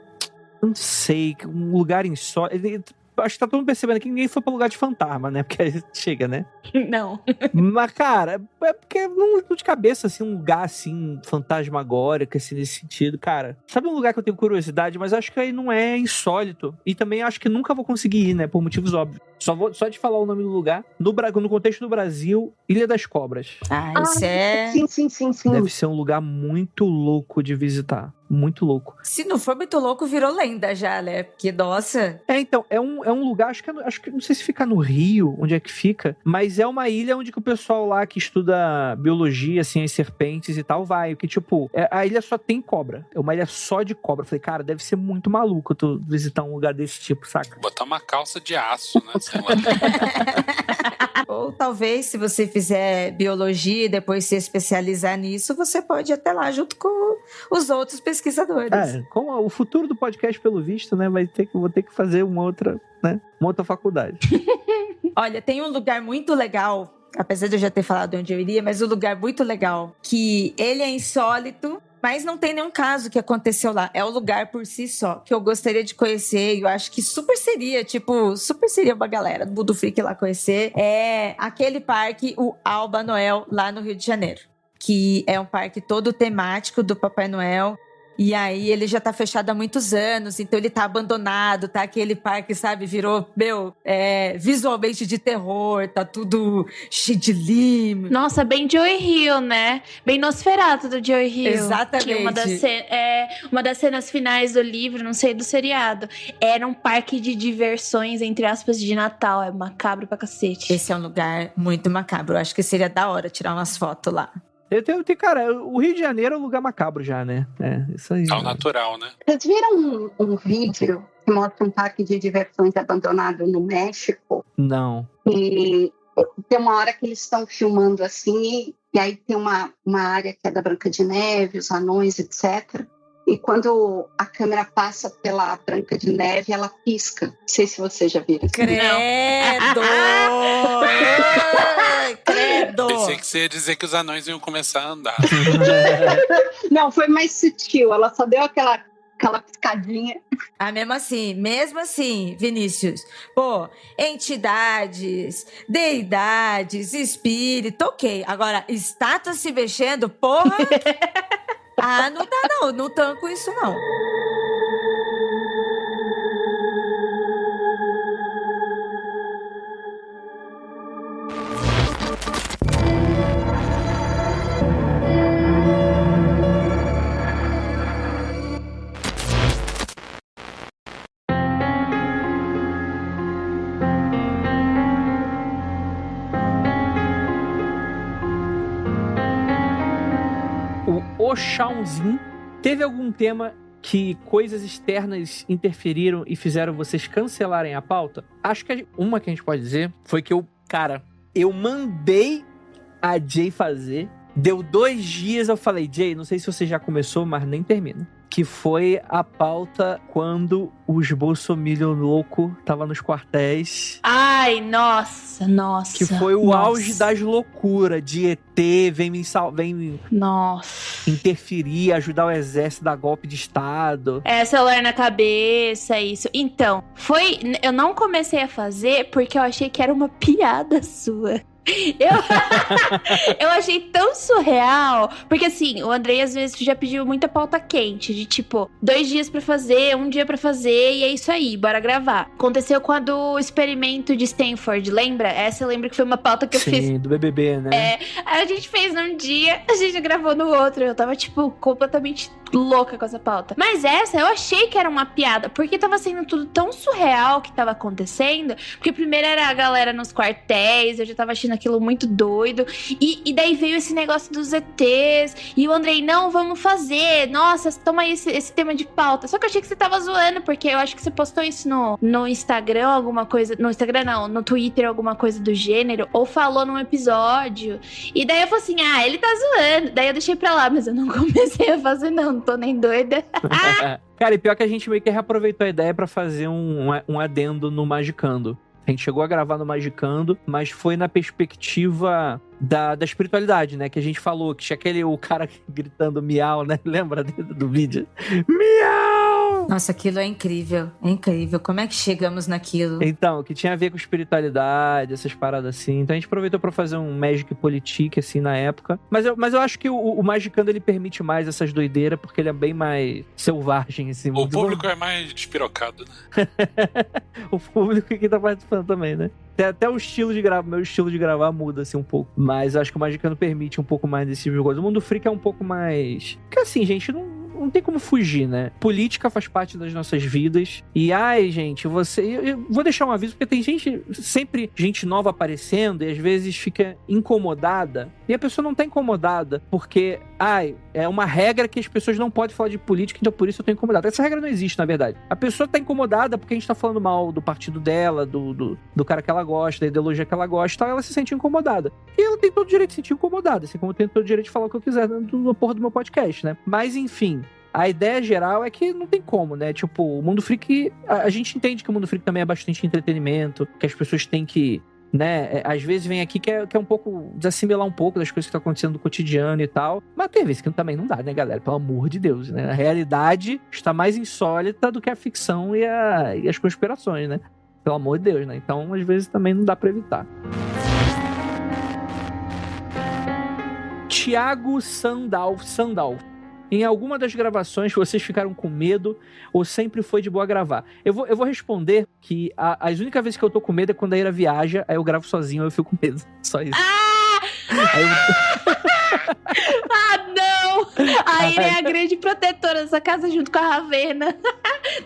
Speaker 1: Não sei, um lugar insólito... Acho que tá todo mundo percebendo que ninguém foi pra lugar de fantasma, né? Porque aí chega, né?
Speaker 3: Não.
Speaker 1: Mas, cara, é porque não de cabeça, assim, um lugar, assim, fantasmagórico, assim, nesse sentido, cara. Sabe um lugar que eu tenho curiosidade, mas acho que aí não é insólito. E também acho que nunca vou conseguir ir, né? Por motivos óbvios. Só de falar o nome do lugar. No contexto do Brasil, Ilha das Cobras.
Speaker 2: Isso é...
Speaker 5: Sim.
Speaker 1: Deve ser um lugar muito louco de visitar. Muito louco.
Speaker 2: Se não for muito louco, virou lenda já, né? Porque, nossa...
Speaker 1: Então, é um lugar, acho que não sei se fica no Rio, onde é que fica, mas é uma ilha onde que o pessoal lá que estuda biologia, assim, as serpentes e tal, vai. Que, tipo, a ilha só tem cobra. É uma ilha só de cobra. Eu falei, cara, deve ser muito maluco tu visitar um lugar desse tipo, saca?
Speaker 4: Botar uma calça de aço, né? Sei lá.
Speaker 2: Ou talvez, se você fizer biologia e depois se especializar nisso, você pode ir até lá junto com os outros pesquisadores.
Speaker 1: Com o futuro do podcast, pelo visto, né, vou ter que fazer uma outra faculdade.
Speaker 2: Olha, tem um lugar muito legal, apesar de eu já ter falado onde eu iria, mas um lugar muito legal, que ele é insólito, mas não tem nenhum caso que aconteceu lá. É o lugar por si só, que eu gostaria de conhecer, e eu acho que super seria uma galera do Mundo Freak lá conhecer. É aquele parque, o Alba Noel, lá no Rio de Janeiro, que é um parque todo temático do Papai Noel. E aí ele já tá fechado há muitos anos, então ele tá abandonado, tá aquele parque, sabe, virou, visualmente de terror, tá tudo cheio de limo.
Speaker 3: Nossa, bem Joey Hill, né? Bem Nosferatu do Joey Hill.
Speaker 2: Exatamente.
Speaker 3: Que uma das cenas finais do livro, não sei, do seriado, era um parque de diversões, entre aspas, de Natal. É macabro pra cacete.
Speaker 2: Esse é um lugar muito macabro. Eu acho que seria da hora tirar umas fotos lá.
Speaker 1: Cara, o Rio de Janeiro é um lugar macabro já, né? É, isso aí.
Speaker 4: Ao natural, né?
Speaker 5: Vocês viram um vídeo que mostra um parque de diversões abandonado no México?
Speaker 1: Não.
Speaker 5: E tem uma hora que eles estão filmando assim, e aí tem uma área que é da Branca de Neve, os anões, etc. E quando a câmera passa pela Branca de Neve, ela pisca. Não sei se vocês já viram.
Speaker 2: Credo! Credo!
Speaker 4: Pensei que você ia dizer que os anões iam começar a andar.
Speaker 5: Não, foi mais sutil. Ela só deu aquela piscadinha.
Speaker 2: Mesmo assim, Vinícius, entidades, deidades, espírito, ok. Agora, estátua se mexendo, porra... não dá não tanco isso não.
Speaker 1: O Oxãozinho, teve algum tema que coisas externas interferiram e fizeram vocês cancelarem a pauta? Acho que uma que a gente pode dizer foi que eu mandei a Jay fazer, deu 2 dias, eu falei, Jay, não sei se você já começou, mas nem termina. Que foi a pauta quando os bolsominion louco tava nos quartéis.
Speaker 3: Ai, nossa.
Speaker 1: Que foi o auge das loucuras de ET, vem interferir, ajudar o exército, dar golpe de estado.
Speaker 3: Celular na cabeça, isso. Então, eu não comecei a fazer porque eu achei que era uma piada sua. Eu achei tão surreal. Porque assim, o Andrei às vezes já pediu muita pauta quente. De tipo, 2 dias pra fazer, 1 dia pra fazer. E é isso aí, bora gravar. Aconteceu quando o experimento de Stanford, lembra? Essa eu lembro que foi uma pauta que eu fiz.
Speaker 1: Sim, do BBB, né?
Speaker 3: Aí a gente fez num dia, a gente gravou no outro. Eu tava tipo, completamente louca com essa pauta. Mas essa eu achei que era uma piada, porque tava sendo tudo tão surreal que tava acontecendo. Porque primeiro era a galera nos quartéis, eu já tava achando aquilo muito doido. E daí veio esse negócio dos ETs. E o Andrei, não, vamos fazer. Nossa, toma aí esse tema de pauta. Só que eu achei que você tava zoando, porque eu acho que você postou isso no Instagram, alguma coisa. No Instagram não, no Twitter, alguma coisa do gênero. Ou falou num episódio. E daí eu falei assim, ele tá zoando. Daí eu deixei pra lá, mas eu não comecei a fazer não tô nem doida.
Speaker 1: Cara, e pior que a gente meio que reaproveitou a ideia pra fazer um adendo no Magicando. A gente chegou a gravar no Magicando, mas foi na perspectiva da espiritualidade, né? Que a gente falou, que tinha o cara gritando miau, né? Lembra do vídeo? Miau!
Speaker 2: Nossa, aquilo é incrível. É incrível. Como é que chegamos naquilo?
Speaker 1: Então, que tinha a ver com espiritualidade, essas paradas assim. Então a gente aproveitou pra fazer um Magic Politique, assim, na época. Mas eu acho que o Magicando, ele permite mais essas doideiras, porque ele é bem mais selvagem, assim.
Speaker 4: O público é mais despirocado, né?
Speaker 1: O público que tá participando também, né? Até o estilo de gravar, meu estilo de gravar muda, assim, um pouco. Mas eu acho que o Magicando permite um pouco mais desse tipo de coisa. O Mundo Freak é um pouco mais... Porque assim, gente, não tem como fugir, né? Política faz parte das nossas vidas. E, gente, eu vou deixar um aviso, porque tem sempre gente nova aparecendo e às vezes fica incomodada. E a pessoa não tá incomodada porque, é uma regra que as pessoas não podem falar de política, então por isso eu tô incomodado. Essa regra não existe, na verdade. A pessoa tá incomodada porque a gente tá falando mal do partido dela, do cara que ela gosta, da ideologia que ela gosta e tal, ela se sente incomodada. E ela tem todo o direito de se sentir incomodada, assim como eu tenho todo o direito de falar o que eu quiser na porra do meu podcast, né? Mas, enfim... A ideia geral é que não tem como, né? Tipo, o Mundo Freak... A gente entende que o Mundo Freak também é bastante entretenimento, que as pessoas têm que... né? Às vezes vem aqui que é um pouco... desassimilar um pouco das coisas que estão acontecendo no cotidiano e tal. Mas tem vezes que também não dá, né, galera? Pelo amor de Deus, né? A realidade está mais insólita do que a ficção e as conspirações, né? Pelo amor de Deus, né? Então, às vezes também não dá pra evitar. Thiago Sandal. Em alguma das gravações vocês ficaram com medo ou sempre foi de boa gravar? Eu vou responder que as únicas vezes que eu tô com medo é quando a Ira viaja, aí eu gravo sozinho, aí eu fico com medo. Só isso.
Speaker 3: Não! A Ira é a grande protetora dessa casa junto com a Ravena.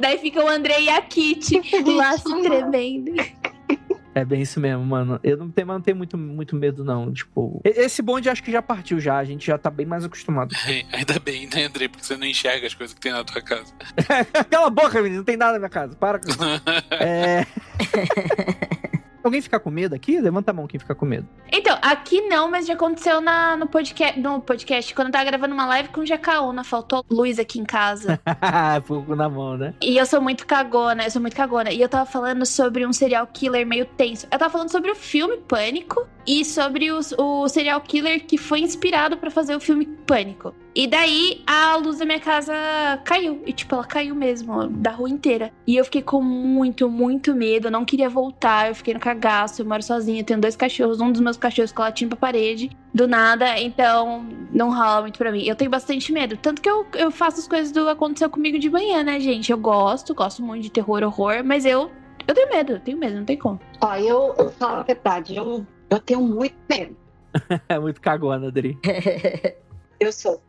Speaker 3: Daí fica o Andrei e a Kitty lá se tremendo.
Speaker 1: É bem isso mesmo, mano. Eu não tenho muito medo, não. Tipo, esse bonde acho que já partiu já. A gente já tá bem mais acostumado.
Speaker 4: Ainda bem, né, Andrei? Porque você não enxerga as coisas que tem na tua casa.
Speaker 1: Cala a boca, menino. Não tem nada na minha casa. Para com isso. Alguém ficar com medo aqui? Levanta a mão quem ficar com medo.
Speaker 3: Então, aqui não, mas já aconteceu no podcast, quando eu tava gravando uma live com o Jacaúna, faltou luz aqui em casa.
Speaker 1: Fogo na mão, né?
Speaker 3: E eu sou muito cagona. E eu tava falando sobre um serial killer meio tenso. Eu tava falando sobre o filme Pânico e sobre o serial killer que foi inspirado pra fazer o filme Pânico. E daí, a luz da minha casa caiu. E, tipo, ela caiu mesmo, da rua inteira. E eu fiquei com muito, muito medo. Eu não queria voltar. Eu fiquei no cagaço. Eu moro sozinha. Eu tenho 2 cachorros. Um dos meus cachorros ficou latindo pra parede. Do nada. Então, não rola muito pra mim. Eu tenho bastante medo. Tanto que eu faço as coisas do Aconteceu Comigo de manhã, né, gente? Eu gosto muito de terror, horror. Mas eu tenho medo. Não tem como.
Speaker 5: Ó, eu falo a verdade. Eu tenho muito medo.
Speaker 1: É muito cagona, Adri.
Speaker 5: Eu sou.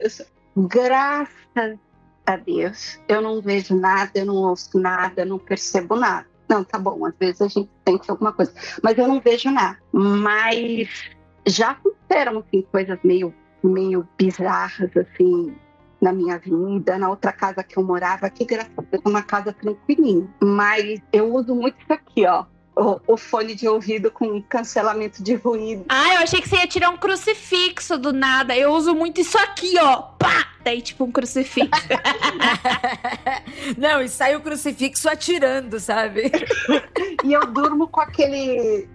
Speaker 5: Graças a Deus, eu não vejo nada, eu não ouço nada, eu não percebo nada. Não, tá bom, às vezes a gente sente alguma coisa, mas eu não vejo nada. Mas já aconteceram, assim, coisas meio bizarras, assim, na minha vida. Na outra casa que eu morava, que graças a Deus é uma casa tranquilinha. Mas eu uso muito isso aqui, ó. O fone de ouvido com cancelamento de ruído.
Speaker 3: Eu achei que você ia tirar um crucifixo do nada. Eu uso muito isso aqui, ó. Pá! Daí, tipo, um crucifixo.
Speaker 2: Não, e sai o crucifixo atirando, sabe?
Speaker 5: E eu durmo com aquele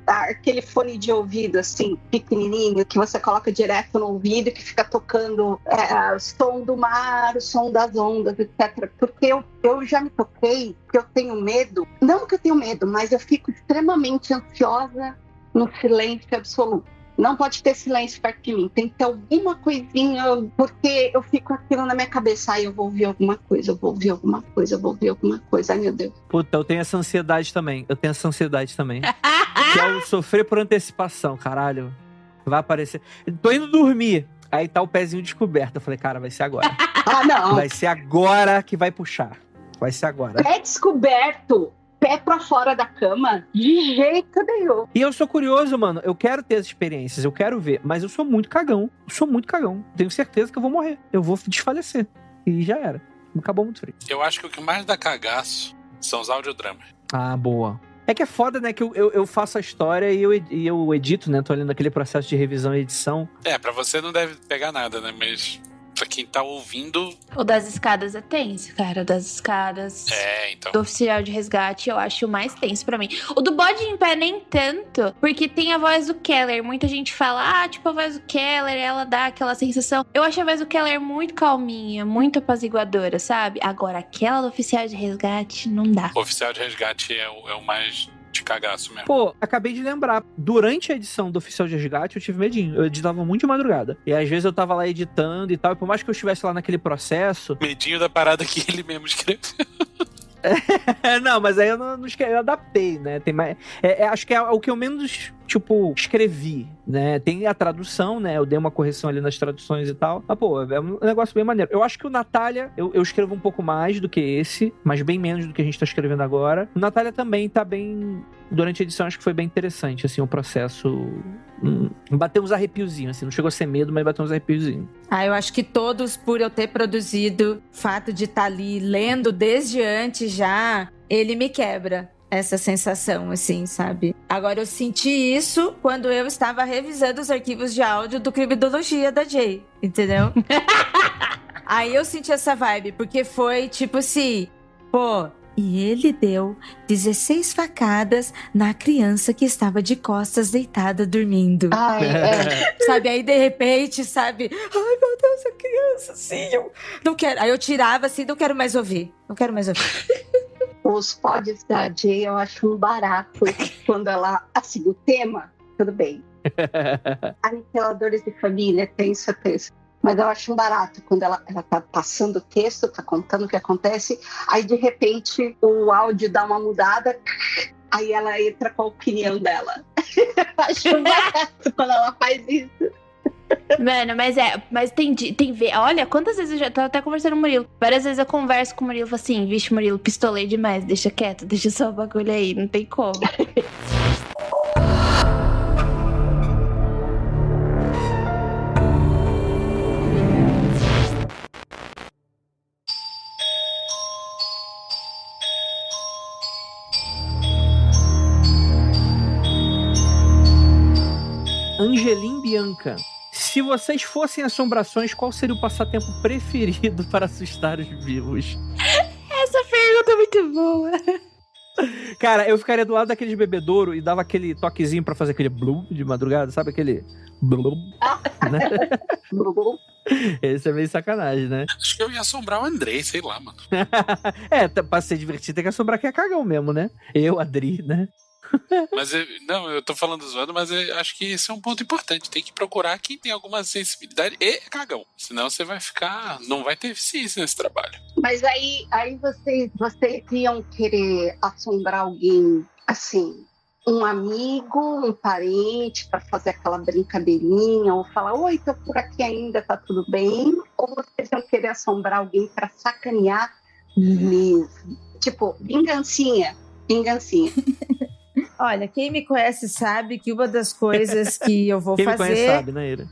Speaker 5: fone de ouvido, assim, pequenininho, que você coloca direto no ouvido, que fica tocando o som do mar, o som das ondas, etc. Porque eu já me toquei, que eu tenho medo. Não que eu tenho medo, mas eu fico extremamente ansiosa no silêncio absoluto. Não pode ter silêncio perto de mim. Tem que ter alguma coisinha, porque eu fico aquilo na minha cabeça. Eu vou ouvir alguma coisa, eu vou ouvir alguma coisa, eu vou ouvir alguma coisa. Ai, meu Deus.
Speaker 1: Puta, eu tenho essa ansiedade também. Que é o sofrer por antecipação, caralho. Vai aparecer. Tô indo dormir. Aí tá o pezinho descoberto. Eu falei, cara, vai ser agora.
Speaker 5: Ah, não.
Speaker 1: Vai ser agora que vai puxar. Vai ser agora.
Speaker 5: Pé descoberto, pé pra fora da cama, de jeito nenhum.
Speaker 1: E eu sou curioso, mano. Eu quero ter as experiências, eu quero ver. Mas eu sou muito cagão. Tenho certeza que eu vou morrer. Eu vou desfalecer. E já era. Acabou muito frio.
Speaker 4: Eu acho que o que mais dá cagaço são os audiodramas.
Speaker 1: Ah, boa. É que é foda, né? Que eu faço a história e eu edito, né? Tô ali naquele processo de revisão e edição.
Speaker 4: Pra você não deve pegar nada, né? Mas pra quem tá ouvindo...
Speaker 3: O das escadas é tenso, cara. O das escadas...
Speaker 4: então.
Speaker 3: Do oficial de resgate, eu acho o mais tenso pra mim. O do bode em pé, nem tanto, porque tem a voz do Keller. Muita gente fala, tipo, a voz do Keller, ela dá aquela sensação. Eu acho a voz do Keller muito calminha, muito apaziguadora, sabe? Agora, aquela do oficial de resgate, não dá.
Speaker 4: O oficial de resgate é o mais de cagaço mesmo.
Speaker 1: Pô, acabei de lembrar. Durante a edição do Oficial de Resgate, eu tive medinho. Eu editava muito de madrugada. E às vezes eu tava lá editando e tal. E por mais que eu estivesse lá naquele processo...
Speaker 4: Medinho da parada que ele mesmo escreveu.
Speaker 1: Não, mas aí eu não escrevi, eu adaptei, né? Tem mais, acho que é o que eu menos, escrevi, né? Tem a tradução, né? Eu dei uma correção ali nas traduções e tal. Mas, pô, é um negócio bem maneiro. Eu acho que o Natália, eu escrevo um pouco mais do que esse, mas bem menos do que a gente tá escrevendo agora. O Natália também tá bem... Durante a edição, acho que foi bem interessante, assim, o processo... Bateu uns arrepiozinhos, assim. Não chegou a ser medo, mas bateu uns arrepiozinhos.
Speaker 2: Eu acho que todos, por eu ter produzido, o fato de estar ali lendo desde antes já, ele me quebra essa sensação, assim, sabe? Agora, eu senti isso quando eu estava revisando os arquivos de áudio do Criminologia da Jay, entendeu? Aí eu senti essa vibe, porque foi tipo assim, pô... E ele deu 16 facadas na criança que estava de costas deitada dormindo. Sabe, aí de repente, sabe? Ai, meu Deus, a criança, assim, eu não quero. Aí eu tirava assim, não quero mais ouvir.
Speaker 5: Os pods da Jay eu acho um barato quando ela... Assim, o tema, tudo bem. Aniquiladores de família, tem certeza. Mas eu acho um barato quando ela tá passando o texto, tá contando o que acontece, aí de repente o áudio dá uma mudada, aí ela entra com a opinião dela. Acho um barato quando ela faz isso.
Speaker 3: Mano, mas tem olha, quantas vezes eu já tava até conversando com o Murilo. Várias vezes eu converso com o Murilo e falo assim, vixe, Murilo, pistolei demais, deixa quieto, deixa só o bagulho aí, não tem como.
Speaker 1: Angelim Bianca. Se vocês fossem assombrações, qual seria o passatempo preferido para assustar os vivos?
Speaker 3: Essa pergunta é muito boa.
Speaker 1: Cara, eu ficaria do lado daqueles bebedouro e dava aquele toquezinho pra fazer aquele blum de madrugada, sabe? Aquele blum, né? Esse é meio sacanagem, né?
Speaker 4: Acho que eu ia assombrar o Andrei, sei lá, mano.
Speaker 1: Pra ser divertido tem que assombrar quem é cagão mesmo, né? Eu, Adri, né?
Speaker 4: Mas eu tô falando zoando, mas eu acho que esse é um ponto importante. Tem que procurar quem tem alguma sensibilidade e cagão. Senão você vai ficar... Não vai ter eficiência nesse trabalho.
Speaker 5: Mas aí vocês iam querer assombrar alguém, assim, um amigo, um parente, para fazer aquela brincadeirinha, ou falar, oi, tô por aqui ainda, tá tudo bem? Ou vocês iam querer assombrar alguém para sacanear mesmo? Tipo, vingancinha.
Speaker 2: Olha, quem me conhece sabe que uma das coisas que eu vou
Speaker 1: quem
Speaker 2: fazer...
Speaker 1: Quem me conhece sabe, né, Ira?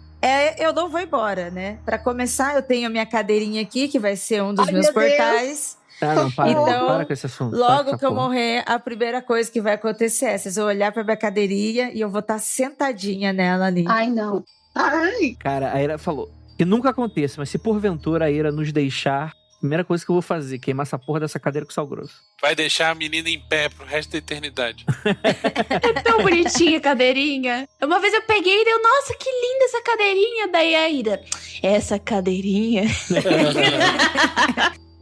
Speaker 2: Eu não vou embora, né? Pra começar, eu tenho a minha cadeirinha aqui, que vai ser um dos meus portais.
Speaker 1: Não, para,
Speaker 2: então,
Speaker 1: para com esse assunto.
Speaker 2: Logo que eu morrer, a primeira coisa que vai acontecer é vocês vão olhar pra minha cadeirinha e eu vou estar sentadinha nela ali.
Speaker 5: Ai, não. Ai.
Speaker 1: Cara, a Ira falou que nunca aconteça, mas se porventura a Ira nos deixar, a primeira coisa que eu vou fazer é queimar essa porra dessa cadeira com sal grosso.
Speaker 4: Vai deixar a menina em pé pro resto da eternidade.
Speaker 3: É tão bonitinha a cadeirinha. Uma vez eu peguei e deu, nossa, que linda essa cadeirinha. Daí a Ira, essa cadeirinha...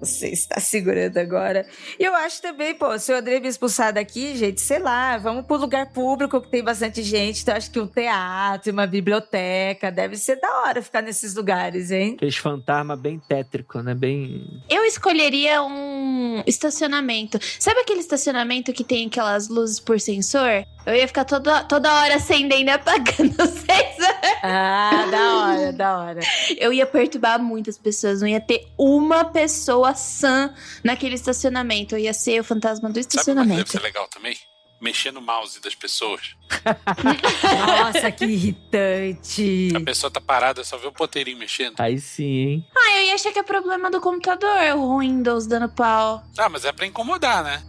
Speaker 2: Você está segurando agora. E eu acho também, se o André me expulsar daqui, gente, sei lá, vamos pro lugar público que tem bastante gente. Então, acho que um teatro, uma biblioteca, deve ser da hora ficar nesses lugares, hein?
Speaker 1: Aqueles fantasma bem tétrico, né? Bem... Eu
Speaker 3: escolheria um estacionamento. Sabe aquele estacionamento que tem aquelas luzes por sensor? Eu ia ficar toda hora acendendo e apagando, vocês
Speaker 2: Ah, da hora.
Speaker 3: Eu ia perturbar muitas pessoas, não ia ter uma pessoa sã naquele estacionamento. Eu ia ser o fantasma do
Speaker 4: Sabe uma que
Speaker 3: estacionamento.
Speaker 4: deve ser legal também? Mexer no mouse das pessoas.
Speaker 2: Nossa, que irritante.
Speaker 4: A pessoa tá parada, só vê o ponteirinho mexendo.
Speaker 1: Aí sim, hein?
Speaker 3: Ah, eu ia achar que é problema do computador, o Windows dando pau.
Speaker 4: Ah, mas é pra incomodar, né?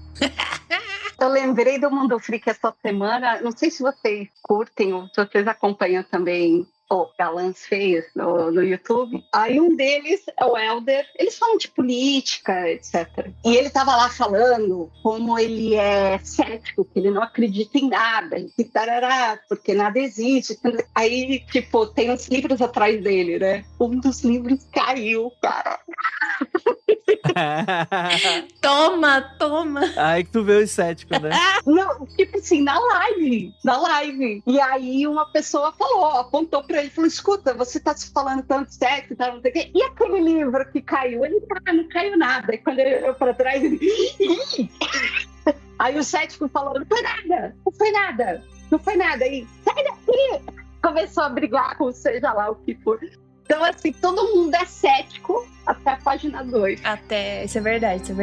Speaker 5: Eu lembrei do Mundo Freak essa semana. Não sei se vocês curtem ou se vocês acompanham também o Galãs Feios no YouTube. Aí um deles é o Helder. Eles falam de política, etc. E ele tava lá falando como ele é cético, que ele não acredita em nada, que tarará, porque nada existe. Aí, tipo, tem uns livros atrás dele, né? Um dos livros caiu, cara.
Speaker 3: Toma.
Speaker 1: Aí que tu vê os céticos, né?
Speaker 5: Não, tipo assim, na live. E aí uma pessoa falou, apontou pra ele e falou, escuta, você tá se falando tanto sexo e tal, não sei o quê. E aquele livro que caiu? Ele, não caiu nada. E quando ele olhou pra trás, ele... Aí o cético falou, não foi nada. E sai daqui! Começou a brigar com seja lá o que for. Então, assim, todo mundo é cético até a página 2.
Speaker 3: Isso é verdade.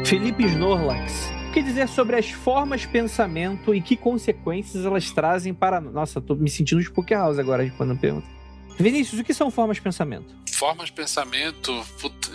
Speaker 1: Felipe Snorlax. O que dizer sobre as formas de pensamento e que consequências elas trazem para... Nossa, tô me sentindo de Spook House agora, quando eu pergunto. Vinícius, o que são formas de pensamento?
Speaker 4: Formas de pensamento,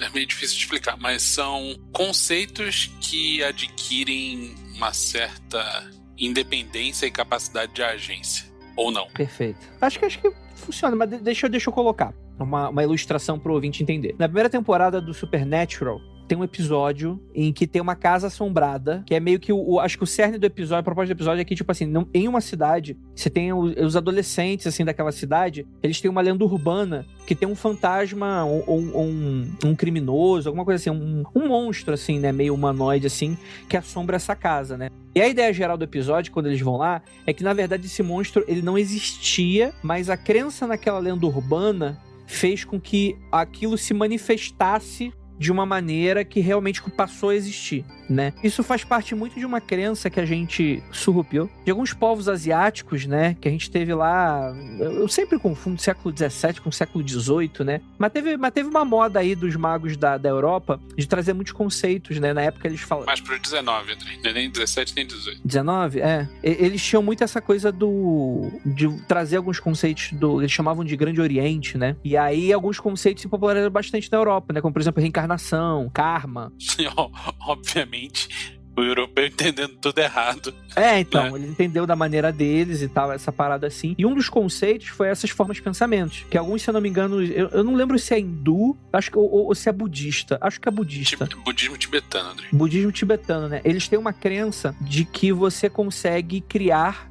Speaker 4: é meio difícil de explicar, mas são conceitos que adquirem uma certa independência e capacidade de agência. Ou não.
Speaker 1: Perfeito. Acho que funciona, mas deixa eu colocar uma ilustração pro ouvinte entender. Na primeira temporada do Supernatural, tem um episódio em que tem uma casa assombrada, que é meio que acho que o cerne do episódio, a proposta do episódio é que, tipo assim, em uma cidade, você tem os adolescentes, assim, daquela cidade, eles têm uma lenda urbana que tem um fantasma ou um criminoso, alguma coisa assim, um monstro, assim, né, meio humanoide, assim, que assombra essa casa, né? E a ideia geral do episódio, quando eles vão lá, é que, na verdade, esse monstro, ele não existia, mas a crença naquela lenda urbana fez com que aquilo se manifestasse de uma maneira que realmente passou a existir, né? Isso faz parte muito de uma crença que a gente surrupiou de alguns povos asiáticos, né? Que a gente teve lá... Eu sempre confundo século XVII com século XVIII, né? Mas teve uma moda aí dos magos da Europa de trazer muitos conceitos, né? Na época eles falavam...
Speaker 4: Mais pro 19, André. Nem 17, nem 18.
Speaker 1: 19? É. Eles tinham muito essa coisa de trazer alguns conceitos eles chamavam de Grande Oriente, né? E aí alguns conceitos se popularizaram bastante na Europa, né? Como, por exemplo, reencarnação, karma.
Speaker 4: Obviamente, o europeu entendendo tudo errado.
Speaker 1: Então, ele entendeu da maneira deles e tal, essa parada assim. E um dos conceitos foi essas formas de pensamentos. Que alguns, se eu não me engano, eu não lembro se é hindu, acho que, ou se é budista. Acho que é budista.
Speaker 4: Budismo tibetano, André.
Speaker 1: Budismo tibetano, né? Eles têm uma crença de que você consegue criar...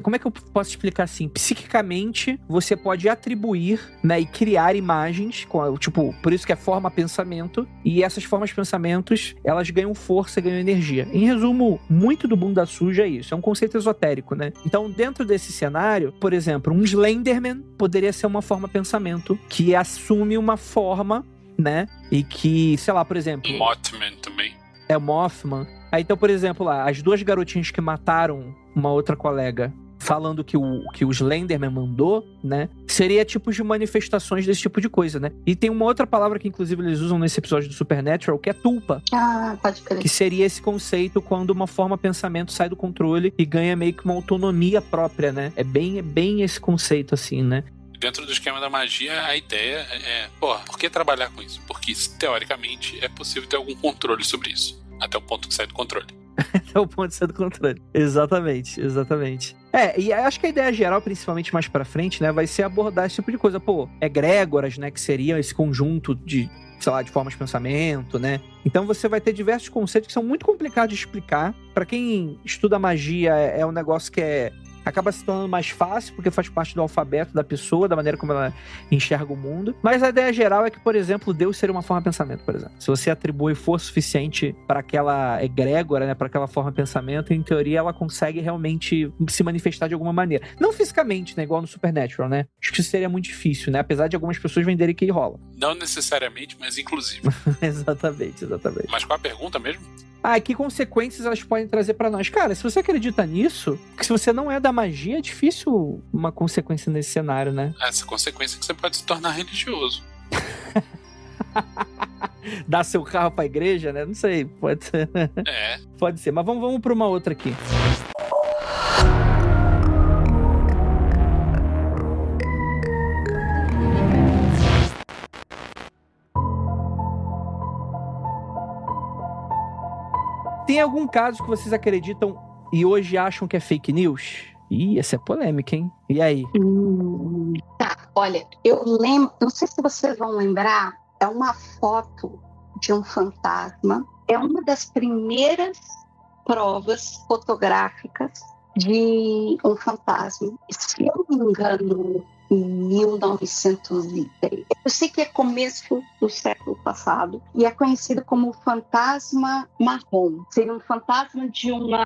Speaker 1: como é que eu posso explicar assim? Psiquicamente, você pode atribuir, né, e criar imagens, tipo, por isso que é forma pensamento, e essas formas de pensamentos, elas ganham força, ganham energia. Em resumo, muito do bunda suja é isso, é um conceito esotérico, né? Então, dentro desse cenário, por exemplo, um Slenderman poderia ser uma forma pensamento que assume uma forma, né, e que, sei lá, por exemplo...
Speaker 4: Mothman também.
Speaker 1: É o Mothman. Aí, então, por exemplo, lá, as duas garotinhas que mataram uma outra colega, falando que o Slenderman mandou, né? Seria tipos de manifestações desse tipo de coisa, né? E tem uma outra palavra que, inclusive, eles usam nesse episódio do Supernatural, que é tulpa.
Speaker 5: Ah, pode crer.
Speaker 1: Que seria esse conceito quando uma forma pensamento sai do controle e ganha meio que uma autonomia própria, né? É bem esse conceito, assim, né?
Speaker 4: Dentro do esquema da magia, a ideia por que trabalhar com isso? Porque, teoricamente, é possível ter algum controle sobre isso. Até o ponto que sai do controle.
Speaker 1: Até o ponto de sair do controle. Exatamente. E acho que a ideia geral, principalmente mais pra frente, né, vai ser abordar esse tipo de coisa. Egrégoras, né, que seriam esse conjunto de, sei lá, de formas de pensamento, né? Então você vai ter diversos conceitos que são muito complicados de explicar. Pra quem estuda magia, é um negócio que é acaba se tornando mais fácil, porque faz parte do alfabeto da pessoa, da maneira como ela enxerga o mundo. Mas a ideia geral é que, por exemplo, Deus seria uma forma de pensamento, por exemplo. Se você atribui força suficiente para aquela egrégora, né, para aquela forma de pensamento, em teoria ela consegue realmente se manifestar de alguma maneira. Não fisicamente, né, igual no Supernatural, né? Acho que isso seria muito difícil, né? Apesar de algumas pessoas venderem que rola.
Speaker 4: Não necessariamente, mas inclusive.
Speaker 1: Exatamente.
Speaker 4: Mas qual a pergunta mesmo?
Speaker 1: Que consequências elas podem trazer pra nós? Cara, se você acredita nisso, porque se você não é da magia, é difícil uma consequência nesse cenário, né?
Speaker 4: Essa consequência é que você pode se tornar religioso.
Speaker 1: Dar seu carro pra igreja, né? Não sei, pode ser. Pode ser, mas vamos pra uma outra aqui. Tem algum caso que vocês acreditam e hoje acham que é fake news? Ih, essa é polêmica, hein? E aí?
Speaker 5: Tá, olha, eu lembro, não sei se vocês vão lembrar, é uma foto de um fantasma. É uma das primeiras provas fotográficas de um fantasma. Se eu não me engano, em 1903. Eu sei que é começo do século passado e é conhecido como fantasma marrom. Seria um fantasma de uma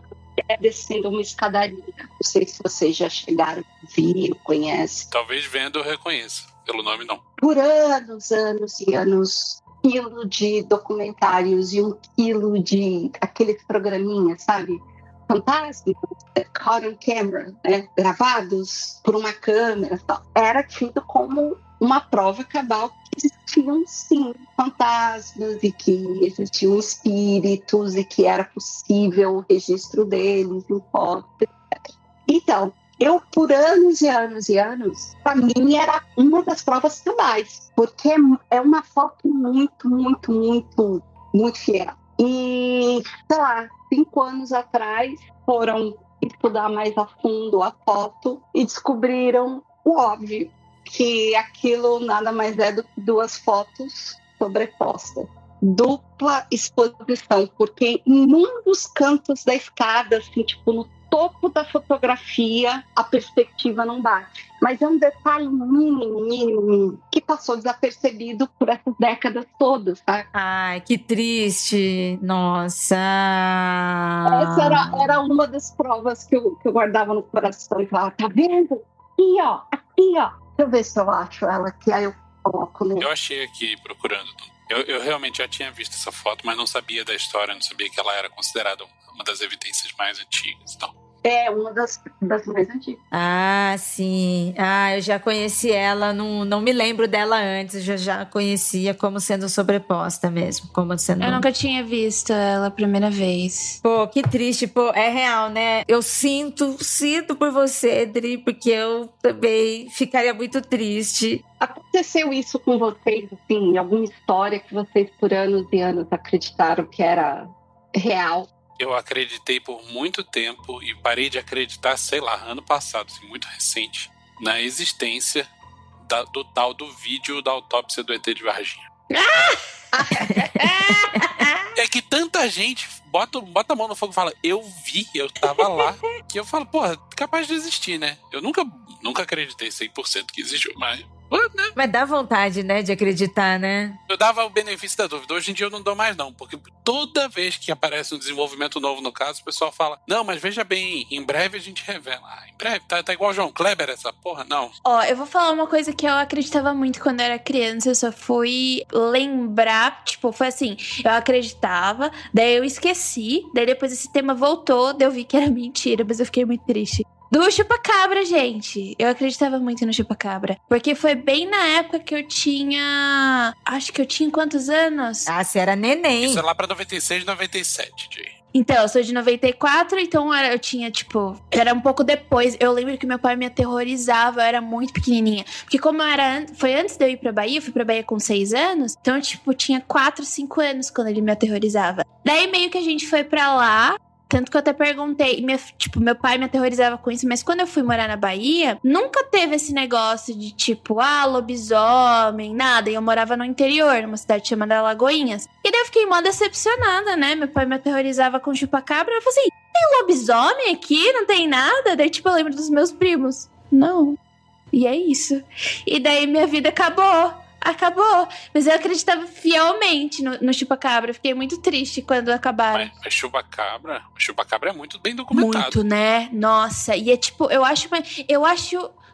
Speaker 5: descendo uma escadaria. Não sei se vocês já chegaram a ver, conhecem.
Speaker 4: Talvez vendo eu reconheça. Pelo nome, não.
Speaker 5: Por anos e anos, 1 quilo de documentários e 1 quilo de aqueles programinhas, sabe? Fantásticos, caught on camera, né? Gravados por uma câmera, tal. Era tido como uma prova cabal que existiam sim fantasmas e que existiam espíritos e que era possível o registro deles em fotos, etc. Então, eu por anos e anos, para mim era uma das provas cabais, porque é uma foto muito fiel. E, sei lá, 5 anos atrás foram estudar mais a fundo a foto e descobriram o óbvio, que aquilo nada mais é do que 2 fotos sobrepostas. Dupla exposição, porque em um dos cantos da escada, assim, tipo no topo da fotografia, a perspectiva não bate. Mas é um detalhe mínimo que passou desapercebido por essas décadas todas, sabe?
Speaker 2: Ai, que triste. Nossa.
Speaker 5: Essa era uma das provas que eu guardava no coração e falava, tá vendo? Aqui, ó. Deixa eu ver se eu acho ela aqui, aí eu coloco no...
Speaker 4: Eu achei aqui, procurando. Eu realmente já tinha visto essa foto, mas não sabia da história, não sabia que ela era considerada uma das evidências mais antigas e tal.
Speaker 5: É, uma das mais antigas.
Speaker 2: Ah, sim. Eu já conheci ela, não me lembro dela antes, já conhecia como sendo sobreposta mesmo.
Speaker 3: Eu nunca tinha visto ela a primeira vez.
Speaker 2: Pô, que triste, pô, é real, né? Eu sinto por você, Dri, porque eu também ficaria muito triste.
Speaker 5: Aconteceu isso com vocês, assim, alguma história que vocês por anos e anos acreditaram que era real?
Speaker 4: Eu acreditei por muito tempo e parei de acreditar, sei lá, ano passado, assim, muito recente, na existência do tal do vídeo da autópsia do ET de Varginha. É que tanta gente bota a mão no fogo e fala, eu vi, eu tava lá, que eu falo, porra, capaz de existir, né? Eu nunca acreditei 100% que existiu, mas... né?
Speaker 2: Mas dá vontade, né, de acreditar, né?
Speaker 4: Eu dava o benefício da dúvida. Hoje em dia eu não dou mais, não. Porque toda vez que aparece um desenvolvimento novo no caso, o pessoal fala, não, mas veja bem, em breve a gente revela. Em breve, tá igual o João Kleber essa porra? Não.
Speaker 3: Eu vou falar uma coisa que eu acreditava muito quando eu era criança. Eu só fui lembrar, tipo, foi assim, eu acreditava, daí eu esqueci, daí depois esse tema voltou, daí eu vi que era mentira, mas eu fiquei muito triste. Do chupacabra, gente. Eu acreditava muito no chupacabra. Porque foi bem na época que eu tinha... Acho que eu tinha quantos anos?
Speaker 2: Você era neném.
Speaker 4: Isso é lá pra 96, 97, Jay.
Speaker 3: Então, eu sou de 94, então eu tinha, tipo... Era um pouco depois. Eu lembro que meu pai me aterrorizava, eu era muito pequenininha. Porque como eu era... Foi antes de eu ir pra Bahia, eu fui pra Bahia com 6 anos. Então, tipo, tinha 4, 5 anos quando ele me aterrorizava. Daí, meio que a gente foi pra lá... Tanto que eu até perguntei, meu pai me aterrorizava com isso, mas quando eu fui morar na Bahia, nunca teve esse negócio de tipo, lobisomem, nada. E eu morava no interior, numa cidade chamada Lagoinhas. E daí eu fiquei mó decepcionada, né? Meu pai me aterrorizava com chupacabra. Eu falei assim, tem lobisomem aqui? Não tem nada? Daí, tipo, eu lembro dos meus primos. Não. E é isso. E daí minha vida acabou. Mas eu acreditava fielmente no chupacabra. Fiquei muito triste quando acabaram.
Speaker 4: Mas chupacabra é muito bem documentado.
Speaker 3: Muito, né? Nossa. E é tipo, eu acho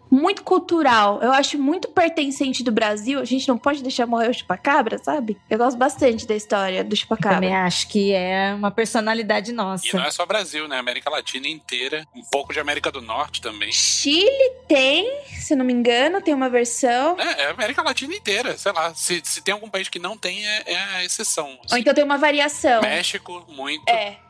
Speaker 3: muito cultural. Eu acho muito pertencente do Brasil. A gente não pode deixar morrer o chupacabra, sabe? Eu gosto bastante da história do chupacabra.
Speaker 2: Também acho que é uma personalidade nossa.
Speaker 4: E não é só Brasil, né? América Latina inteira. Um pouco de América do Norte também.
Speaker 3: Chile tem, se não me engano, tem uma versão.
Speaker 4: É América Latina inteira. Sei lá. Se tem algum país que não tem, é a exceção.
Speaker 3: Ou então tem uma variação.
Speaker 4: México, muito.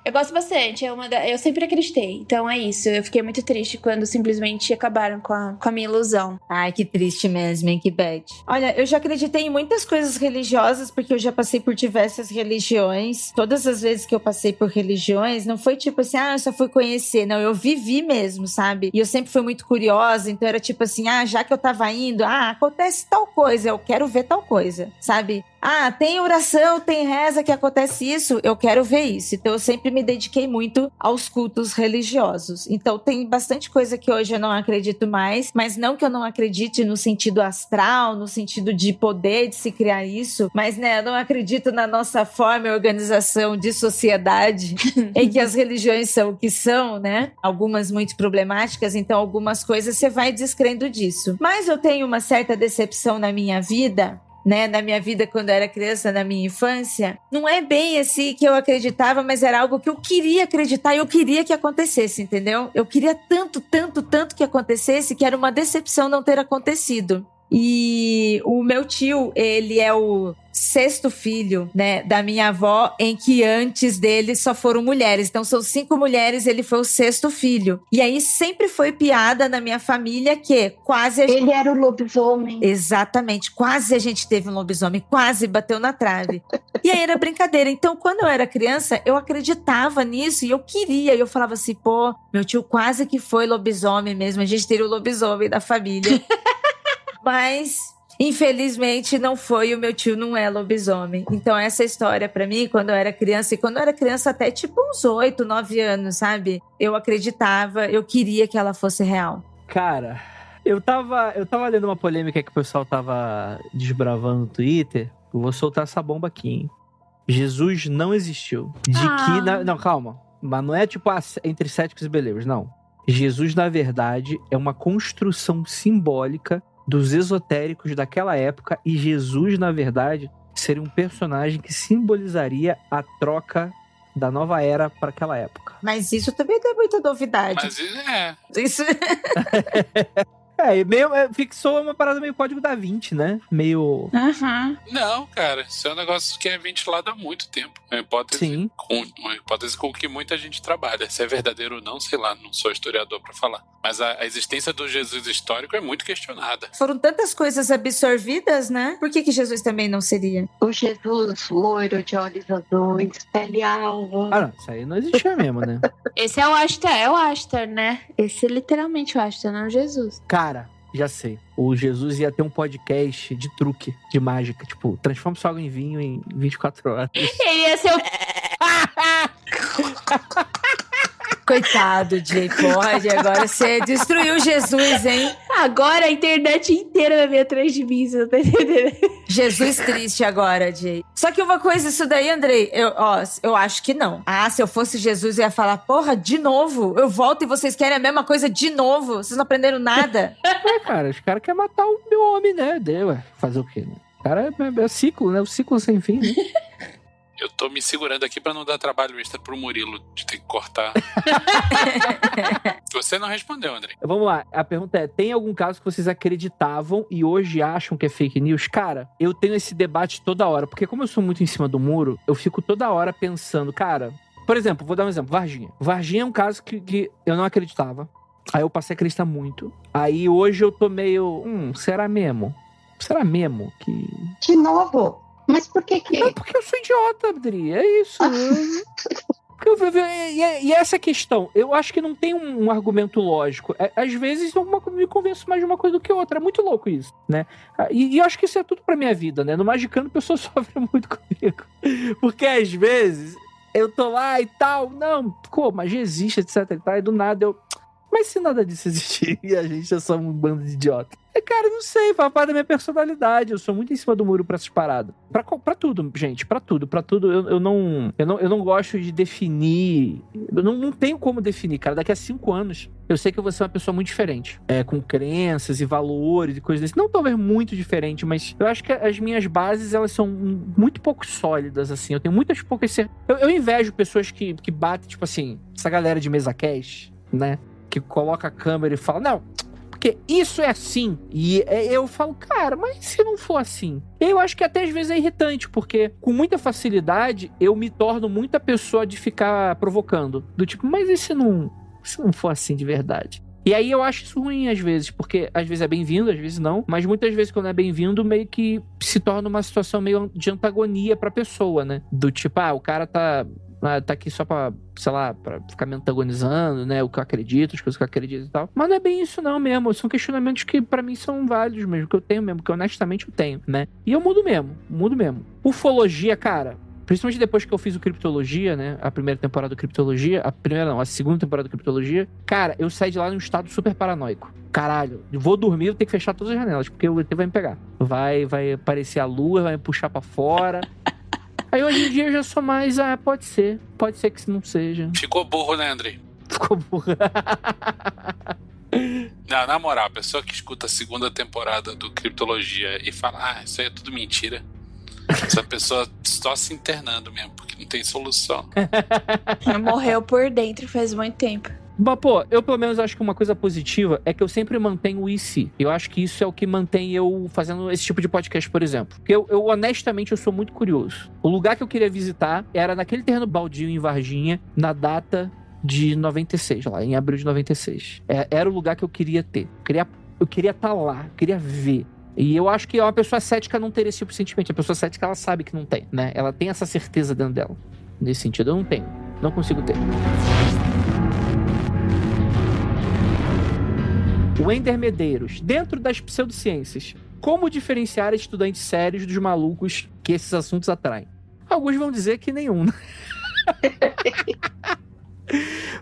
Speaker 3: Eu gosto bastante. Eu sempre acreditei. Então é isso. Eu fiquei muito triste quando simplesmente acabaram com a minha ilusão.
Speaker 2: Ai, que triste mesmo, hein? Que bad. Olha, eu já acreditei em muitas coisas religiosas, porque eu já passei por diversas religiões. Todas as vezes que eu passei por religiões, não foi tipo assim, eu só fui conhecer. Não, eu vivi mesmo, sabe? E eu sempre fui muito curiosa, então era tipo assim, já que eu tava indo, acontece tal coisa, eu quero ver tal coisa, sabe? Tem oração, tem reza que acontece isso, eu quero ver isso. Então eu sempre me dediquei muito aos cultos religiosos. Então tem bastante coisa que hoje eu não acredito mais, mas não que eu não acredite no sentido astral, no sentido de poder de se criar isso, mas né, eu não acredito na nossa forma e organização de sociedade em que as religiões são o que são, né? Algumas muito problemáticas, então algumas coisas você vai descrendo disso. Mas eu tenho uma certa decepção na minha vida, né, na minha vida quando eu era criança, na minha infância, não é bem assim que eu acreditava, mas era algo que eu queria acreditar e eu queria que acontecesse, entendeu? Eu queria tanto que acontecesse que era uma decepção não ter acontecido. E o meu tio, ele é o 6º filho, né, da minha avó, em que antes dele só foram mulheres. Então são 5 mulheres, ele foi o 6º filho. E aí sempre foi piada na minha família que quase...
Speaker 5: Ele era o lobisomem.
Speaker 2: Exatamente, quase a gente teve um lobisomem, quase bateu na trave. E aí era brincadeira. Então quando eu era criança, eu acreditava nisso e eu queria. E eu falava assim, pô, meu tio quase que foi lobisomem mesmo, a gente teria o lobisomem da família. Mas, infelizmente, não foi. O meu tio não é lobisomem. Então, essa história pra mim, quando eu era criança, e quando eu era criança até tipo uns 8, 9 anos, sabe? Eu acreditava, eu queria que ela fosse real.
Speaker 1: Cara, eu tava lendo uma polêmica que o pessoal tava desbravando no Twitter. Eu vou soltar essa bomba aqui, hein? Jesus não existiu. Não, calma. Mas não é tipo entre céticos e believers, não. Jesus, na verdade, é uma construção simbólica dos esotéricos daquela época, e Jesus, na verdade, seria um personagem que simbolizaria a troca da nova era para aquela época.
Speaker 2: Mas isso também não é muita novidade.
Speaker 4: Mas
Speaker 2: Isso...
Speaker 1: Fixou uma parada meio Código da Vinci, né? Meio...
Speaker 4: Não, cara, isso é um negócio que é ventilado há muito tempo. É uma hipótese com que muita gente trabalha. Se é verdadeiro ou não, sei lá, não sou historiador pra falar. Mas a existência do Jesus histórico é muito questionada.
Speaker 2: Foram tantas coisas absorvidas, né? Por que Jesus também não seria?
Speaker 5: O Jesus loiro, de olhos azuis, pele alva.
Speaker 1: Não, isso aí não existia mesmo, né?
Speaker 3: Esse é o Ashtar, né? Esse é literalmente o Ashtar, não Jesus.
Speaker 1: Cara, já sei. O Jesus ia ter um podcast de truque, de mágica. Tipo, transforma sua água em vinho em 24 horas.
Speaker 3: Ele ia ser o...
Speaker 2: Coitado, Jay, pode. Agora você destruiu Jesus, hein?
Speaker 3: Agora a internet inteira vai vir atrás de mim, você não tá entendendo?
Speaker 2: Jesus triste agora, Jay. Só que uma coisa, isso daí, Andrei, eu acho que não. Se eu fosse Jesus, eu ia falar, porra, de novo? Eu volto e vocês querem a mesma coisa de novo? Vocês não aprenderam nada?
Speaker 1: Cara, os caras querem matar o meu homem, né? Fazer o quê, né? O cara é ciclo, né? O ciclo sem fim, né?
Speaker 4: Eu tô me segurando aqui pra não dar trabalho extra pro Murilo de ter que cortar. Você não respondeu, André.
Speaker 1: Vamos lá. A pergunta é, tem algum caso que vocês acreditavam e hoje acham que é fake news? Cara, eu tenho esse debate toda hora, porque como eu sou muito em cima do muro, eu fico toda hora pensando, cara... Por exemplo, vou dar um exemplo. Varginha. Varginha é um caso que eu não acreditava. Aí eu passei a acreditar muito. Aí hoje eu tô meio... será mesmo? Será mesmo que...
Speaker 5: De novo? Mas por que?
Speaker 1: Não, porque eu sou idiota, Adri. É isso. E essa questão, eu acho que não tem um argumento lógico. Às vezes eu me convenço mais de uma coisa do que outra. É muito louco isso, né? E eu acho que isso é tudo pra minha vida, né? No Magicando, a pessoa sofre muito comigo. Porque às vezes eu tô lá e tal. Não, pô, magia existe, etc e tal. E do nada eu... Mas se nada disso existir e a gente é só um bando de idiota. Cara, não sei, faz parte da minha personalidade. Eu sou muito em cima do muro pra essas paradas. Pra tudo, gente, pra tudo. Eu não gosto de definir. Eu não tenho como definir, cara. Daqui a 5 anos, eu sei que eu vou ser uma pessoa muito diferente. Com crenças e valores e coisas desse. Não talvez muito diferente, mas eu acho que as minhas bases, elas são muito pouco sólidas, assim. Eu tenho muitas poucas certezas. Eu invejo pessoas que batem, tipo assim, essa galera de mesa cast, né? Que coloca a câmera e fala, não, porque isso é assim. E eu falo, cara, mas se não for assim? Eu acho que até às vezes é irritante, porque com muita facilidade eu me torno muita pessoa de ficar provocando. Do tipo, mas e se não for assim de verdade? E aí eu acho isso ruim às vezes, porque às vezes é bem-vindo, às vezes não. Mas muitas vezes quando é bem-vindo, meio que se torna uma situação meio de antagonia pra pessoa, né? Do tipo, o cara tá aqui só pra, sei lá, pra ficar me antagonizando, né? O que eu acredito, as coisas que eu acredito e tal. Mas não é bem isso não mesmo. São questionamentos que pra mim são válidos mesmo, que eu tenho mesmo, que honestamente eu tenho, né? E eu mudo mesmo. Ufologia, cara, principalmente depois que eu fiz o Criptologia, né? A primeira temporada do Criptologia. A segunda temporada do Criptologia. Cara, eu saí de lá num estado super paranoico. Caralho, vou dormir, eu tenho que fechar todas as janelas, porque o ET vai me pegar. Vai aparecer a lua, vai me puxar pra fora. Aí hoje em dia eu já sou mais, pode ser que não seja.
Speaker 4: Ficou burro, né, Andrei?
Speaker 1: Ficou burro.
Speaker 4: Não, na moral, a pessoa que escuta a segunda temporada do Criptologia e fala, isso aí é tudo mentira. Essa pessoa só se internando mesmo, porque não tem solução.
Speaker 3: Morreu por dentro faz muito tempo.
Speaker 1: Mas, pô, eu pelo menos acho que uma coisa positiva é que eu sempre mantenho o IC. Eu acho que isso é o que mantém eu fazendo esse tipo de podcast, por exemplo. Porque eu honestamente, eu sou muito curioso. O lugar que eu queria visitar era naquele terreno baldio em Varginha, na data de 96, lá em abril de 96. Era o lugar que eu queria ter. Eu queria estar lá, eu queria ver. E eu acho que uma pessoa cética não teria esse tipo de sentimento. A pessoa cética, ela sabe que não tem, né? Ela tem essa certeza dentro dela. Nesse sentido, eu não tenho. Não consigo ter. Wender Medeiros, dentro das pseudociências, como diferenciar estudantes sérios dos malucos que esses assuntos atraem? Alguns vão dizer que nenhum.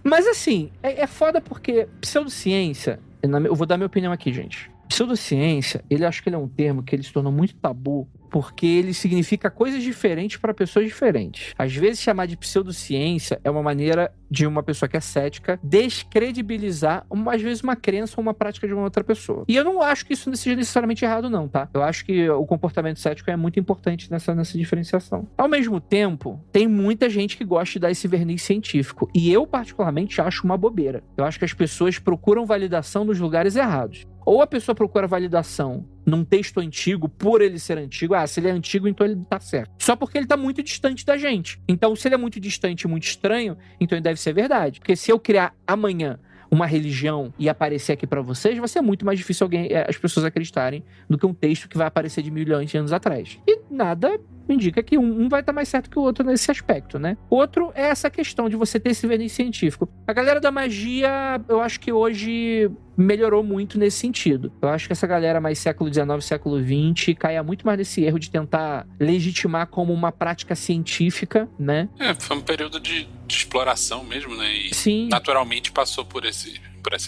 Speaker 1: Mas assim, é foda porque pseudociência, eu vou dar minha opinião aqui, gente. Pseudociência, acho que ele é um termo que ele se tornou muito tabu porque ele significa coisas diferentes para pessoas diferentes. Às vezes, chamar de pseudociência é uma maneira de uma pessoa que é cética descredibilizar, às vezes, uma crença ou uma prática de uma outra pessoa. E eu não acho que isso seja necessariamente errado, não, tá? Eu acho que o comportamento cético é muito importante nessa diferenciação. Ao mesmo tempo, tem muita gente que gosta de dar esse verniz científico. E eu, particularmente, acho uma bobeira. Eu acho que as pessoas procuram validação nos lugares errados. Ou a pessoa procura validação num texto antigo, por ele ser antigo. Se ele é antigo, então ele tá certo. Só porque ele tá muito distante da gente. Então, se ele é muito distante e muito estranho, então ele deve ser verdade. Porque se eu criar amanhã uma religião e aparecer aqui pra vocês, vai ser muito mais difícil as pessoas acreditarem do que um texto que vai aparecer de milhões de anos atrás. E nada indica que um vai estar mais certo que o outro nesse aspecto, né? Outro é essa questão de você ter esse verniz científico. A galera da magia, eu acho que hoje melhorou muito nesse sentido. Eu acho que essa galera mais século XIX, século XX, caia muito mais nesse erro de tentar legitimar como uma prática científica, né?
Speaker 4: Foi um período de exploração mesmo, né? E
Speaker 1: sim,
Speaker 4: naturalmente passou por essa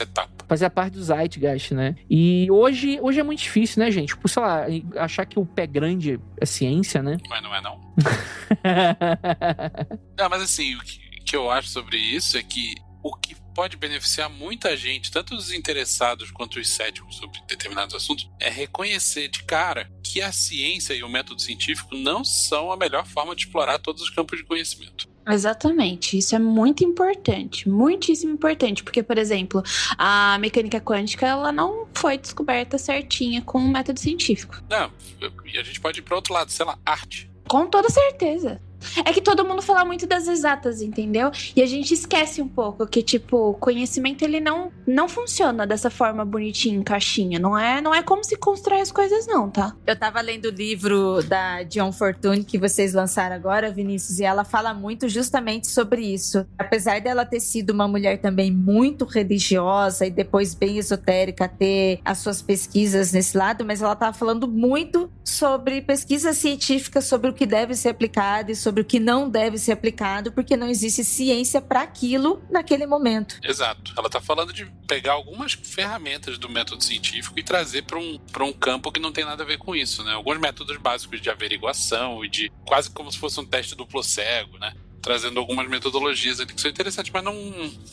Speaker 4: etapa.
Speaker 1: Fazia parte do Zeitgeist, né? E hoje é muito difícil, né, gente? Tipo, sei lá, achar que o pé grande é ciência, né?
Speaker 4: Mas não é, não. Não, mas assim, o que eu acho sobre isso é que o que pode beneficiar muita gente, tanto os interessados quanto os céticos sobre determinados assuntos, é reconhecer de cara que a ciência e o método científico não são a melhor forma de explorar todos os campos de conhecimento.
Speaker 3: Exatamente, isso é muito importante, muitíssimo importante, porque, por exemplo, a mecânica quântica, ela não foi descoberta certinha com o método científico.
Speaker 4: Não, e a gente pode ir para outro lado, sei lá, arte.
Speaker 3: Com toda certeza. É que todo mundo fala muito das exatas, entendeu? E a gente esquece um pouco que, tipo, o conhecimento, ele não funciona dessa forma bonitinha, em caixinha. Não é como se constrói as coisas, não, tá?
Speaker 2: Eu tava lendo o livro da John Fortune que vocês lançaram agora, Vinícius, e ela fala muito justamente sobre isso. Apesar dela ter sido uma mulher também muito religiosa e depois bem esotérica, ter as suas pesquisas nesse lado, mas ela tava falando muito sobre pesquisa científica, sobre o que deve ser aplicado e sobre o que não deve ser aplicado, porque não existe ciência para aquilo naquele momento.
Speaker 4: Exato. Ela tá falando de pegar algumas ferramentas do método científico e trazer para um campo que não tem nada a ver com isso, né? Alguns métodos básicos de averiguação e de quase como se fosse um teste duplo cego, né? Trazendo algumas metodologias ali que são interessantes, mas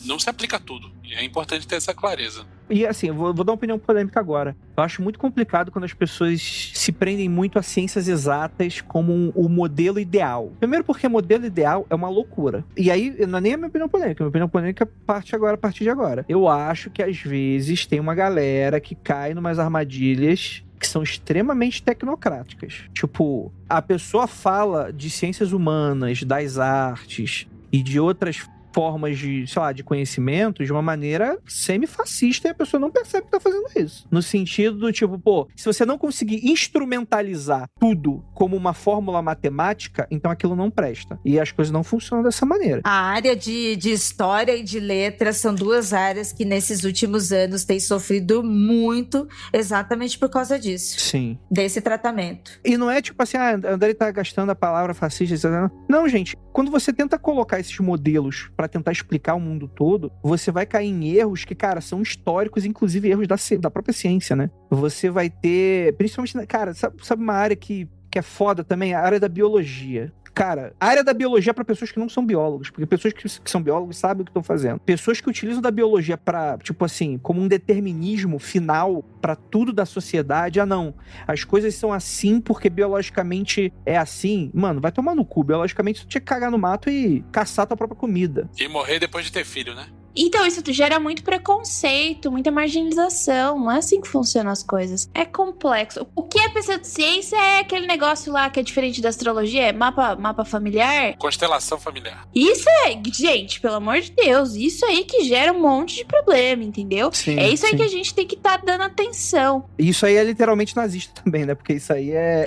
Speaker 4: não se aplica a tudo. E é importante ter essa clareza.
Speaker 1: E assim, eu vou dar uma opinião polêmica agora. Eu acho muito complicado quando as pessoas se prendem muito a ciências exatas como o modelo ideal. Primeiro porque modelo ideal é uma loucura. E aí, não é nem a minha opinião polêmica. A minha opinião polêmica parte agora, a partir de agora. Eu acho que às vezes tem uma galera que cai numas armadilhas que são extremamente tecnocráticas. Tipo, a pessoa fala de ciências humanas, das artes e de outras formas de, sei lá, de conhecimento de uma maneira semi-fascista e a pessoa não percebe que tá fazendo isso. No sentido do tipo, pô, se você não conseguir instrumentalizar tudo como uma fórmula matemática, então aquilo não presta. E as coisas não funcionam dessa maneira.
Speaker 2: A área de história e de letras são duas áreas que nesses últimos anos têm sofrido muito exatamente por causa disso.
Speaker 1: Sim.
Speaker 2: Desse tratamento.
Speaker 1: E não é tipo assim, André tá gastando a palavra fascista, etc. Não, gente, quando você tenta colocar esses modelos pra tentar explicar o mundo todo, você vai cair em erros que, cara, são históricos, inclusive erros da própria ciência, né? Você vai ter, principalmente, cara, sabe uma área que é foda também? A área da biologia. Cara, a área da biologia é pra pessoas que não são biólogos, porque pessoas que são biólogos sabem o que estão fazendo. Pessoas que utilizam da biologia pra, tipo assim, como um determinismo final pra tudo da sociedade. Não, as coisas são assim porque biologicamente é assim. Mano, vai tomar no cu. Biologicamente, tu tinha que cagar no mato e caçar tua própria comida.
Speaker 4: E morrer depois de ter filho, né?
Speaker 3: Então, isso gera muito preconceito, muita marginalização. Não é assim que funcionam as coisas. É complexo. O que é pseudociência é aquele negócio lá que é diferente da astrologia? É mapa familiar?
Speaker 4: Constelação familiar.
Speaker 3: Isso é, gente, pelo amor de Deus, isso aí que gera um monte de problema, entendeu?
Speaker 1: Sim,
Speaker 3: é isso aí
Speaker 1: sim.
Speaker 3: que a gente tem que estar dando atenção.
Speaker 1: Isso aí é literalmente nazista também, né? Porque isso aí é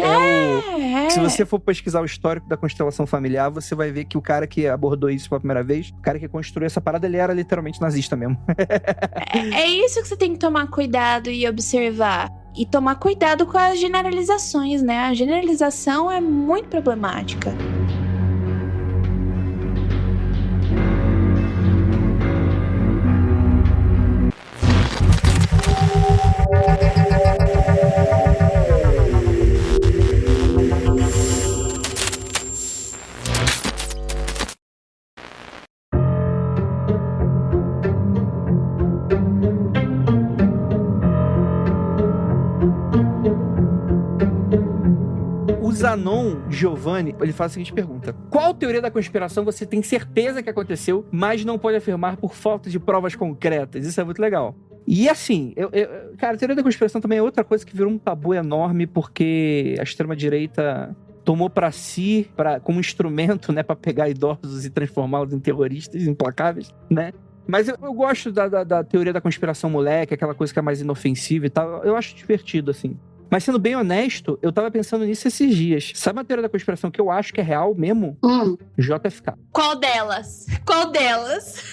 Speaker 1: o... Se você for pesquisar o histórico da constelação familiar, você vai ver que o cara que abordou isso pela primeira vez, o cara que construiu essa parada, ele era literalmente nazista mesmo.
Speaker 3: É isso que você tem que tomar cuidado e observar. E tomar cuidado com as generalizações, né? A generalização é muito problemática.
Speaker 1: O Zanon Giovanni, ele faz a seguinte pergunta: qual teoria da conspiração você tem certeza que aconteceu, mas não pode afirmar por falta de provas concretas? Isso é muito legal. E assim, cara, a teoria da conspiração também é outra coisa que virou um tabu enorme, porque a extrema-direita tomou pra si, como instrumento, né, pra pegar idosos e transformá-los em terroristas implacáveis, né? Mas eu gosto da teoria da conspiração moleque, aquela coisa que é mais inofensiva e tal. Eu acho divertido, assim. Mas sendo bem honesto, eu tava pensando nisso esses dias. Sabe uma teoria da conspiração que eu acho que é real mesmo? JFK.
Speaker 3: Qual delas? Qual delas?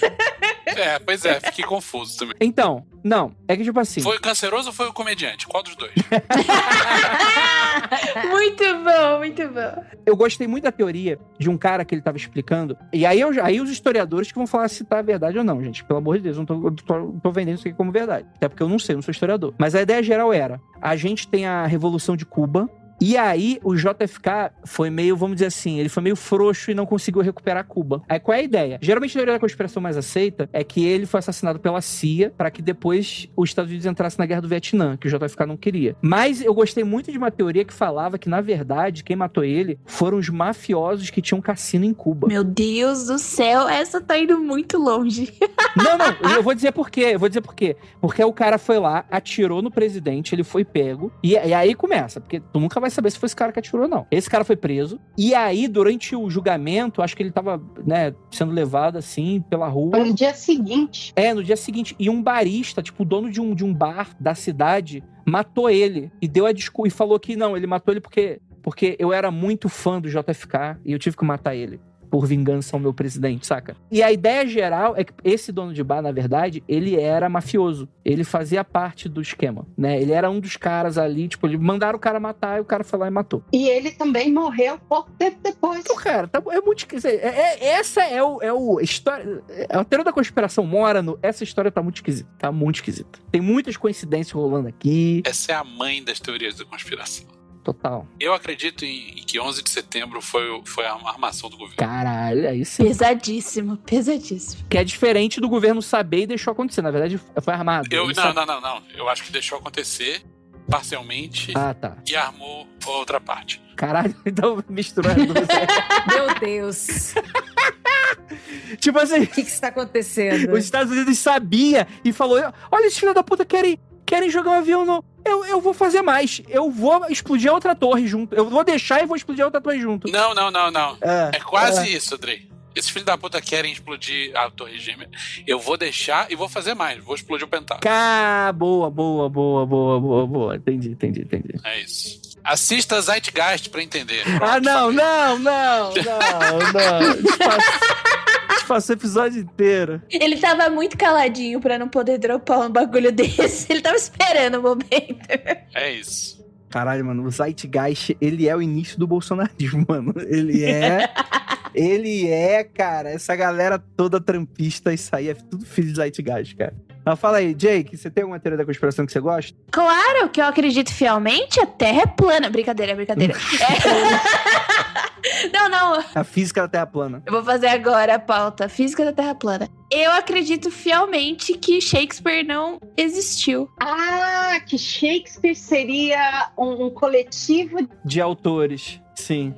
Speaker 4: Pois é, fiquei confuso também.
Speaker 1: Então, não, é que tipo assim...
Speaker 4: Foi o canceroso ou foi o comediante? Qual dos dois?
Speaker 3: Muito bom, muito bom.
Speaker 1: Eu gostei muito da teoria de um cara que ele tava explicando, e aí os historiadores que vão falar se tá verdade ou não, gente. Pelo amor de Deus, eu não tô vendendo isso aqui como verdade. Até porque eu não sei, eu não sou historiador. Mas a ideia geral era, a gente tem a Revolução de Cuba, e aí o JFK foi meio, vamos dizer assim, ele foi meio frouxo e não conseguiu recuperar Cuba. Aí qual é a ideia? Geralmente a teoria da conspiração mais aceita é que ele foi assassinado pela CIA para que depois os Estados Unidos entrassem na guerra do Vietnã, que o JFK não queria. Mas eu gostei muito de uma teoria que falava que, na verdade, quem matou ele foram os mafiosos que tinham cassino em Cuba.
Speaker 3: Meu Deus do céu, essa tá indo muito longe.
Speaker 1: Não, eu vou dizer por quê. Porque o cara foi lá, atirou no presidente, ele foi pego, e aí começa, porque tu nunca vai saber se foi esse cara que atirou ou não. Esse cara foi preso, e aí, durante o julgamento, acho que ele tava, né, sendo levado, assim, pela rua.
Speaker 5: No dia seguinte.
Speaker 1: No dia seguinte. E um barista, tipo, o dono de um bar da cidade, matou ele, e deu a desculpa, e falou que não, ele matou ele porque eu era muito fã do JFK, e eu tive que matar ele. por vingança ao meu presidente, saca? E a ideia geral é que esse dono de bar, na verdade, ele era mafioso. Ele fazia parte do esquema, né? Ele era um dos caras ali, tipo, ele mandaram o cara matar e o cara foi lá e matou.
Speaker 5: E ele também morreu pouco tempo depois.
Speaker 1: Então, cara, é muito esquisito. Essa é o história. A teoria da conspiração mora no. Essa história tá muito esquisita. Tá muito esquisita. Tem muitas coincidências rolando aqui.
Speaker 4: Essa é a mãe das teorias da conspiração.
Speaker 1: Total.
Speaker 4: Eu acredito em que 11 de setembro foi a armação do governo.
Speaker 1: Caralho, aí sim.
Speaker 3: Pesadíssimo, pesadíssimo.
Speaker 1: Que é diferente do governo saber e deixou acontecer. Na verdade, foi armado.
Speaker 4: Não. Eu acho que deixou acontecer parcialmente
Speaker 1: Tá.
Speaker 4: e armou a outra parte.
Speaker 1: Caralho, então misturando.
Speaker 2: Meu Deus.
Speaker 1: Tipo assim,
Speaker 2: O que está acontecendo?
Speaker 1: os Estados Unidos sabia e falou: olha, esses filhos da puta querem jogar um avião no... Eu vou fazer mais. Eu vou explodir a outra torre junto. Eu vou deixar e vou explodir a outra torre junto.
Speaker 4: Não. É quase isso, Andrei. Esses filhos da puta querem explodir a torre gêmea. Eu vou deixar e vou fazer mais. Vou explodir o Pentágono.
Speaker 1: Boa. Entendi.
Speaker 4: É isso. Assista Zeitgeist pra entender.
Speaker 1: Não. Passou o episódio inteiro.
Speaker 3: Ele tava muito caladinho pra não poder dropar um bagulho desse. Ele tava esperando o momento.
Speaker 4: É isso.
Speaker 1: Caralho, mano, o Zeitgeist, ele é o início do bolsonarismo, mano. Ele é, cara, essa galera toda trampista, isso aí é tudo filho de Zeitgeist, cara. Mas fala aí, Jake, você tem alguma teoria da conspiração que você gosta?
Speaker 3: Claro que eu acredito fielmente, a Terra é plana. Brincadeira. Não.
Speaker 1: A física da Terra plana.
Speaker 3: Eu vou fazer agora a pauta. Física da Terra plana. Eu acredito fielmente que Shakespeare não existiu.
Speaker 5: Que Shakespeare seria um coletivo
Speaker 1: De autores, sim.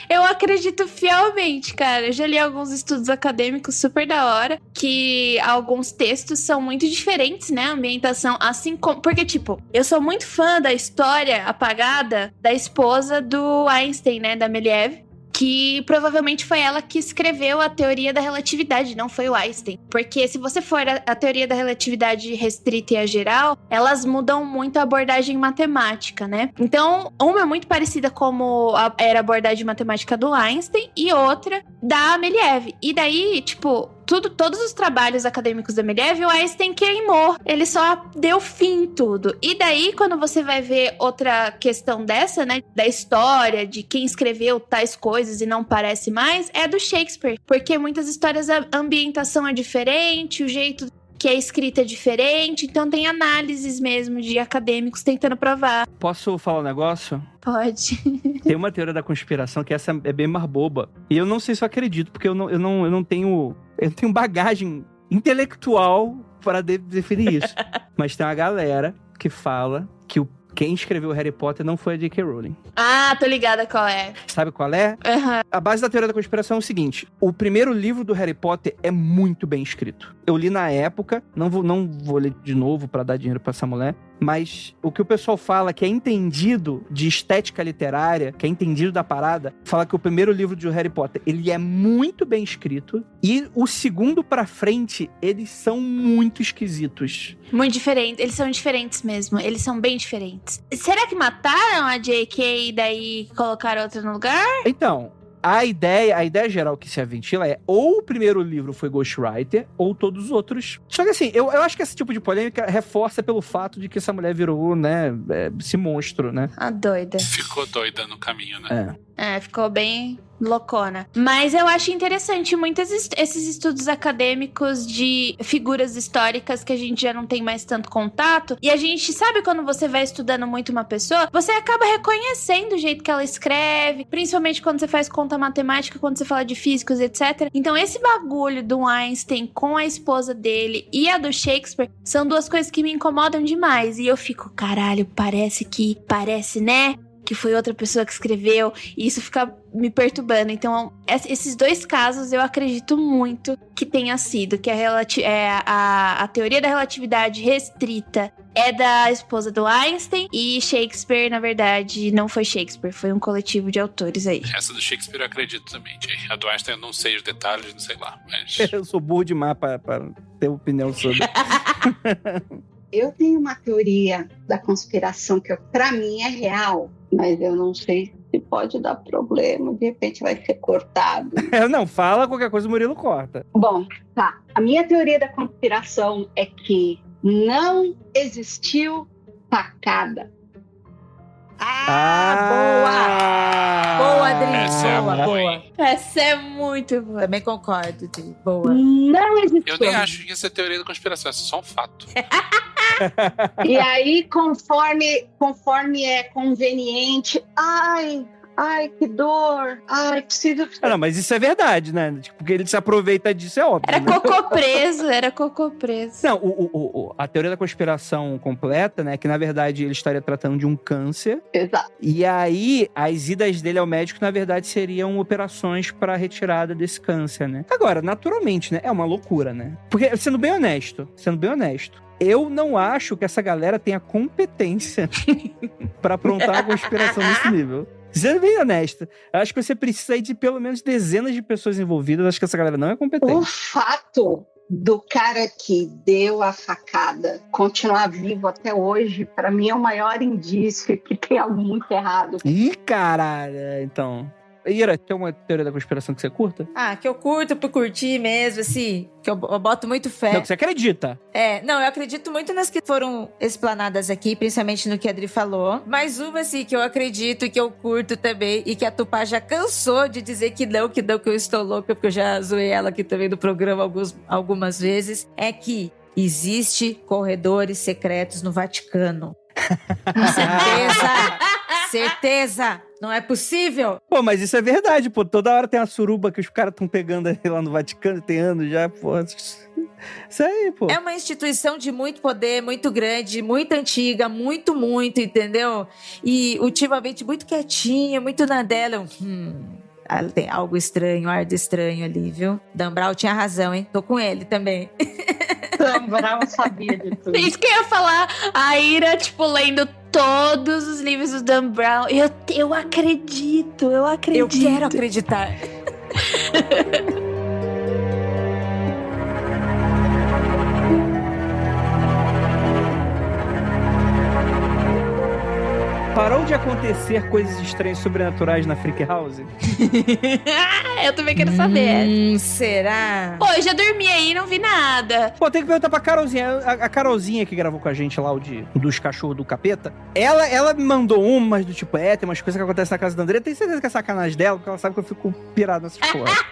Speaker 3: Eu acredito fielmente, cara. Eu já li alguns estudos acadêmicos super da hora, que alguns textos são muito diferentes, né? A ambientação, assim como... Porque, tipo, eu sou muito fã da história apagada da esposa do Einstein, né? Da Melieve. Que provavelmente foi ela que escreveu a teoria da relatividade, não foi o Einstein. Porque se você for a teoria da relatividade restrita e a geral, elas mudam muito a abordagem matemática, né? Então, uma é muito parecida como era a abordagem matemática do Einstein e outra da Melieve. E daí, tipo... Todos os trabalhos acadêmicos da Melieve, o Einstein queimou. Ele só deu fim em tudo. E daí, quando você vai ver outra questão dessa, né? Da história, de quem escreveu tais coisas e não parece mais, é do Shakespeare. Porque muitas histórias a ambientação é diferente, o jeito que é escrita é diferente. Então tem análises mesmo de acadêmicos tentando provar.
Speaker 1: Posso falar um negócio?
Speaker 3: Pode.
Speaker 1: Tem uma teoria da conspiração que essa é bem mais boba. E eu não sei se eu acredito, porque eu não tenho... Eu tenho bagagem intelectual para definir isso. Mas tem uma galera que fala que quem escreveu o Harry Potter não foi a J.K. Rowling.
Speaker 3: Tô ligada qual é.
Speaker 1: Sabe qual é? A base da teoria da conspiração é o seguinte. O primeiro livro do Harry Potter é muito bem escrito. Eu li na época, não vou ler de novo pra dar dinheiro pra essa mulher, mas o que o pessoal fala que é entendido de estética literária, que é entendido da parada, fala que o primeiro livro de Harry Potter, ele é muito bem escrito e o segundo pra frente, eles são muito esquisitos.
Speaker 3: Muito diferentes. Eles são diferentes mesmo. Eles são bem diferentes. Será que mataram a J.K. e daí colocaram outra no lugar?
Speaker 1: Então... A ideia geral que se aventila é ou o primeiro livro foi Ghostwriter, ou todos os outros. Só que assim, eu acho que esse tipo de polêmica reforça pelo fato de que essa mulher virou, né, esse monstro, né?
Speaker 3: Doida.
Speaker 4: Ficou doida no caminho, né?
Speaker 3: Ficou bem loucona. Mas eu acho interessante muitos esses estudos acadêmicos de figuras históricas que a gente já não tem mais tanto contato. E a gente sabe quando você vai estudando muito uma pessoa, você acaba reconhecendo o jeito que ela escreve, principalmente quando você faz conta matemática, quando você fala de físicos, etc. Então esse bagulho do Einstein com a esposa dele e a do Shakespeare são duas coisas que me incomodam demais. E eu fico, caralho, parece, né? Que foi outra pessoa que escreveu, e isso fica me perturbando. Então, esses dois casos eu acredito muito que tenha sido, que a teoria da relatividade restrita é da esposa do Einstein, e Shakespeare, na verdade, não foi Shakespeare, foi um coletivo de autores aí.
Speaker 4: Essa do Shakespeare eu acredito também, Jay. A do Einstein eu não sei os detalhes, não sei lá, mas...
Speaker 1: Eu sou burro demais pra ter opinião sobre.
Speaker 5: Eu tenho uma teoria da conspiração que pra mim é real, mas eu não sei se pode dar problema, de repente vai ser cortado.
Speaker 1: Não, fala qualquer coisa, o Murilo corta.
Speaker 5: Bom, tá. A minha teoria da conspiração é que não existiu facada.
Speaker 2: Boa, Adri.
Speaker 4: Essa é
Speaker 2: Boa.
Speaker 3: Essa é muito boa.
Speaker 2: Também concordo, Adri. Boa.
Speaker 5: Não existiu.
Speaker 4: Eu nem acho que isso é teoria da conspiração, isso é só um fato.
Speaker 5: E aí, conforme é conveniente, ai, que dor, preciso...
Speaker 1: Não, mas isso é verdade, né? Tipo, porque ele se aproveita disso, é óbvio.
Speaker 3: Era
Speaker 1: né?
Speaker 3: cocô preso.
Speaker 1: Não, a teoria da conspiração completa, né? Que na verdade ele estaria tratando de um câncer.
Speaker 5: Exato.
Speaker 1: E aí, as idas dele ao médico, na verdade, seriam operações para retirada desse câncer, né? Agora, naturalmente, né? É uma loucura, né? Porque, sendo bem honesto, eu não acho que essa galera tenha competência pra aprontar uma conspiração nesse nível. Sendo bem honesto, acho que você precisa aí de pelo menos dezenas de pessoas envolvidas. Acho que essa galera não é competente.
Speaker 5: O fato do cara que deu a facada continuar vivo até hoje, pra mim é o maior indício que tem algo muito errado.
Speaker 1: Ih, caralho, então... Ira, tem uma teoria da conspiração que você curta?
Speaker 2: Que eu curto por curtir mesmo, assim, que eu boto muito fé.
Speaker 1: Não, que você acredita.
Speaker 2: Não, eu acredito muito nas que foram explanadas aqui, principalmente no que a Adri falou. Mais uma, assim, que eu acredito, que eu curto também, e que a Tupá já cansou de dizer que não, que eu estou louca, porque eu já zoei ela aqui também no programa algumas vezes, é que existe corredores secretos no Vaticano. Certeza! Não é possível?
Speaker 1: Pô, mas isso é verdade, pô. Toda hora tem uma suruba que os caras estão pegando aí lá no Vaticano, tem anos já, pô. Isso aí, pô.
Speaker 2: É uma instituição de muito poder, muito grande, muito antiga, muito, entendeu? E ultimamente muito quietinha, muito na dela. Tem algo estranho, ar de estranho ali, viu? Dan Brown tinha razão, hein? Tô com ele também.
Speaker 5: Dan Brown sabia de tudo.
Speaker 3: Isso que eu ia falar. A Ira, tipo, lendo todos os livros do Dan Brown. Eu acredito.
Speaker 2: Eu quero acreditar.
Speaker 1: Parou de acontecer coisas estranhas sobrenaturais na Freak House?
Speaker 3: Eu também quero saber.
Speaker 2: Será?
Speaker 3: Pô, eu já dormi aí e não vi nada.
Speaker 1: Pô, tem que perguntar pra Carolzinha. A Carolzinha que gravou com a gente lá, dos cachorros do capeta, ela me mandou umas do tipo, tem umas coisas que acontecem na casa da Andrea. Tem certeza que é sacanagem dela, porque ela sabe que eu fico pirado nessas coisas.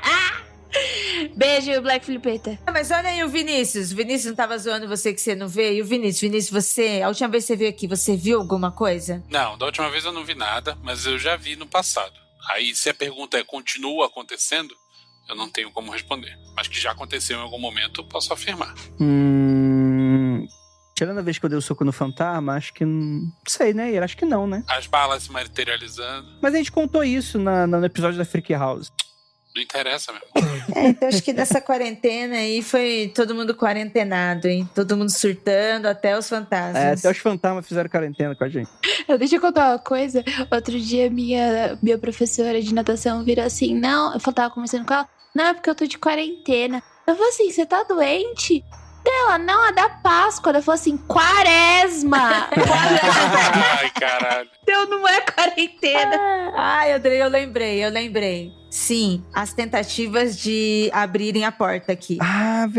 Speaker 3: Beijo, Black Filipeta.
Speaker 2: Mas olha aí o Vinícius. O Vinícius não tava zoando você que você não vê? E o Vinícius, você, a última vez que você veio aqui, você viu alguma coisa?
Speaker 4: Não, da última vez eu não vi nada, mas eu já vi no passado. Aí, se a pergunta é continua acontecendo, eu não tenho como responder. Mas que já aconteceu em algum momento, eu posso afirmar.
Speaker 1: Tirando a vez que eu dei o soco no fantasma, acho que... Não sei, né, Ira? Acho que não, né?
Speaker 4: As balas se materializando.
Speaker 1: Mas a gente contou isso no episódio da Freak House.
Speaker 4: Não interessa mesmo.
Speaker 2: Então acho que nessa quarentena aí foi todo mundo quarentenado, hein? Todo mundo surtando, até os fantasmas.
Speaker 1: Até os fantasmas fizeram quarentena com a gente.
Speaker 3: Deixa eu contar uma coisa. Outro dia, minha professora de natação virou assim, não, eu tava conversando com ela, não, é porque eu tô de quarentena. Eu falei assim, você tá doente? Ela, não, é da Páscoa. Ela falou assim, quaresma.
Speaker 4: Ai, caralho.
Speaker 3: Então não é quarentena.
Speaker 2: Ai, Andrei, eu lembrei. Sim, as tentativas de abrirem a porta aqui.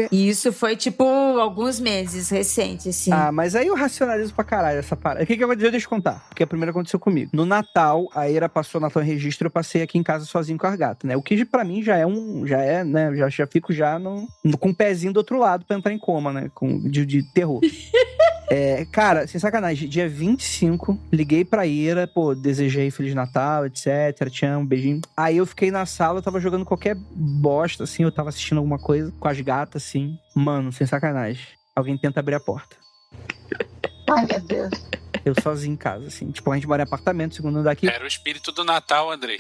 Speaker 2: E isso foi, tipo, alguns meses recente, assim.
Speaker 1: Mas aí eu racionalizo pra caralho essa parada. O que aconteceu? Deixa eu contar. Porque a primeira aconteceu comigo. No Natal, a Ira passou o Natal em registro, eu passei aqui em casa sozinho com as gatas, né? O que pra mim já é, né? Já fico já com o pezinho do outro lado pra entrar em coma, né? De terror. Cara, sem sacanagem, dia 25, liguei pra Ira, pô, desejei Feliz Natal, etc, te amo, beijinho. Aí eu fiquei na sala, eu tava jogando qualquer bosta, assim, eu tava assistindo alguma coisa com as gatas, assim. Mano, sem sacanagem, alguém tenta abrir a porta.
Speaker 5: Ai, meu Deus.
Speaker 1: Eu sozinho em casa, assim. Tipo, a gente mora em apartamento, segundo andar aqui.
Speaker 4: Era o espírito do Natal, Andrei.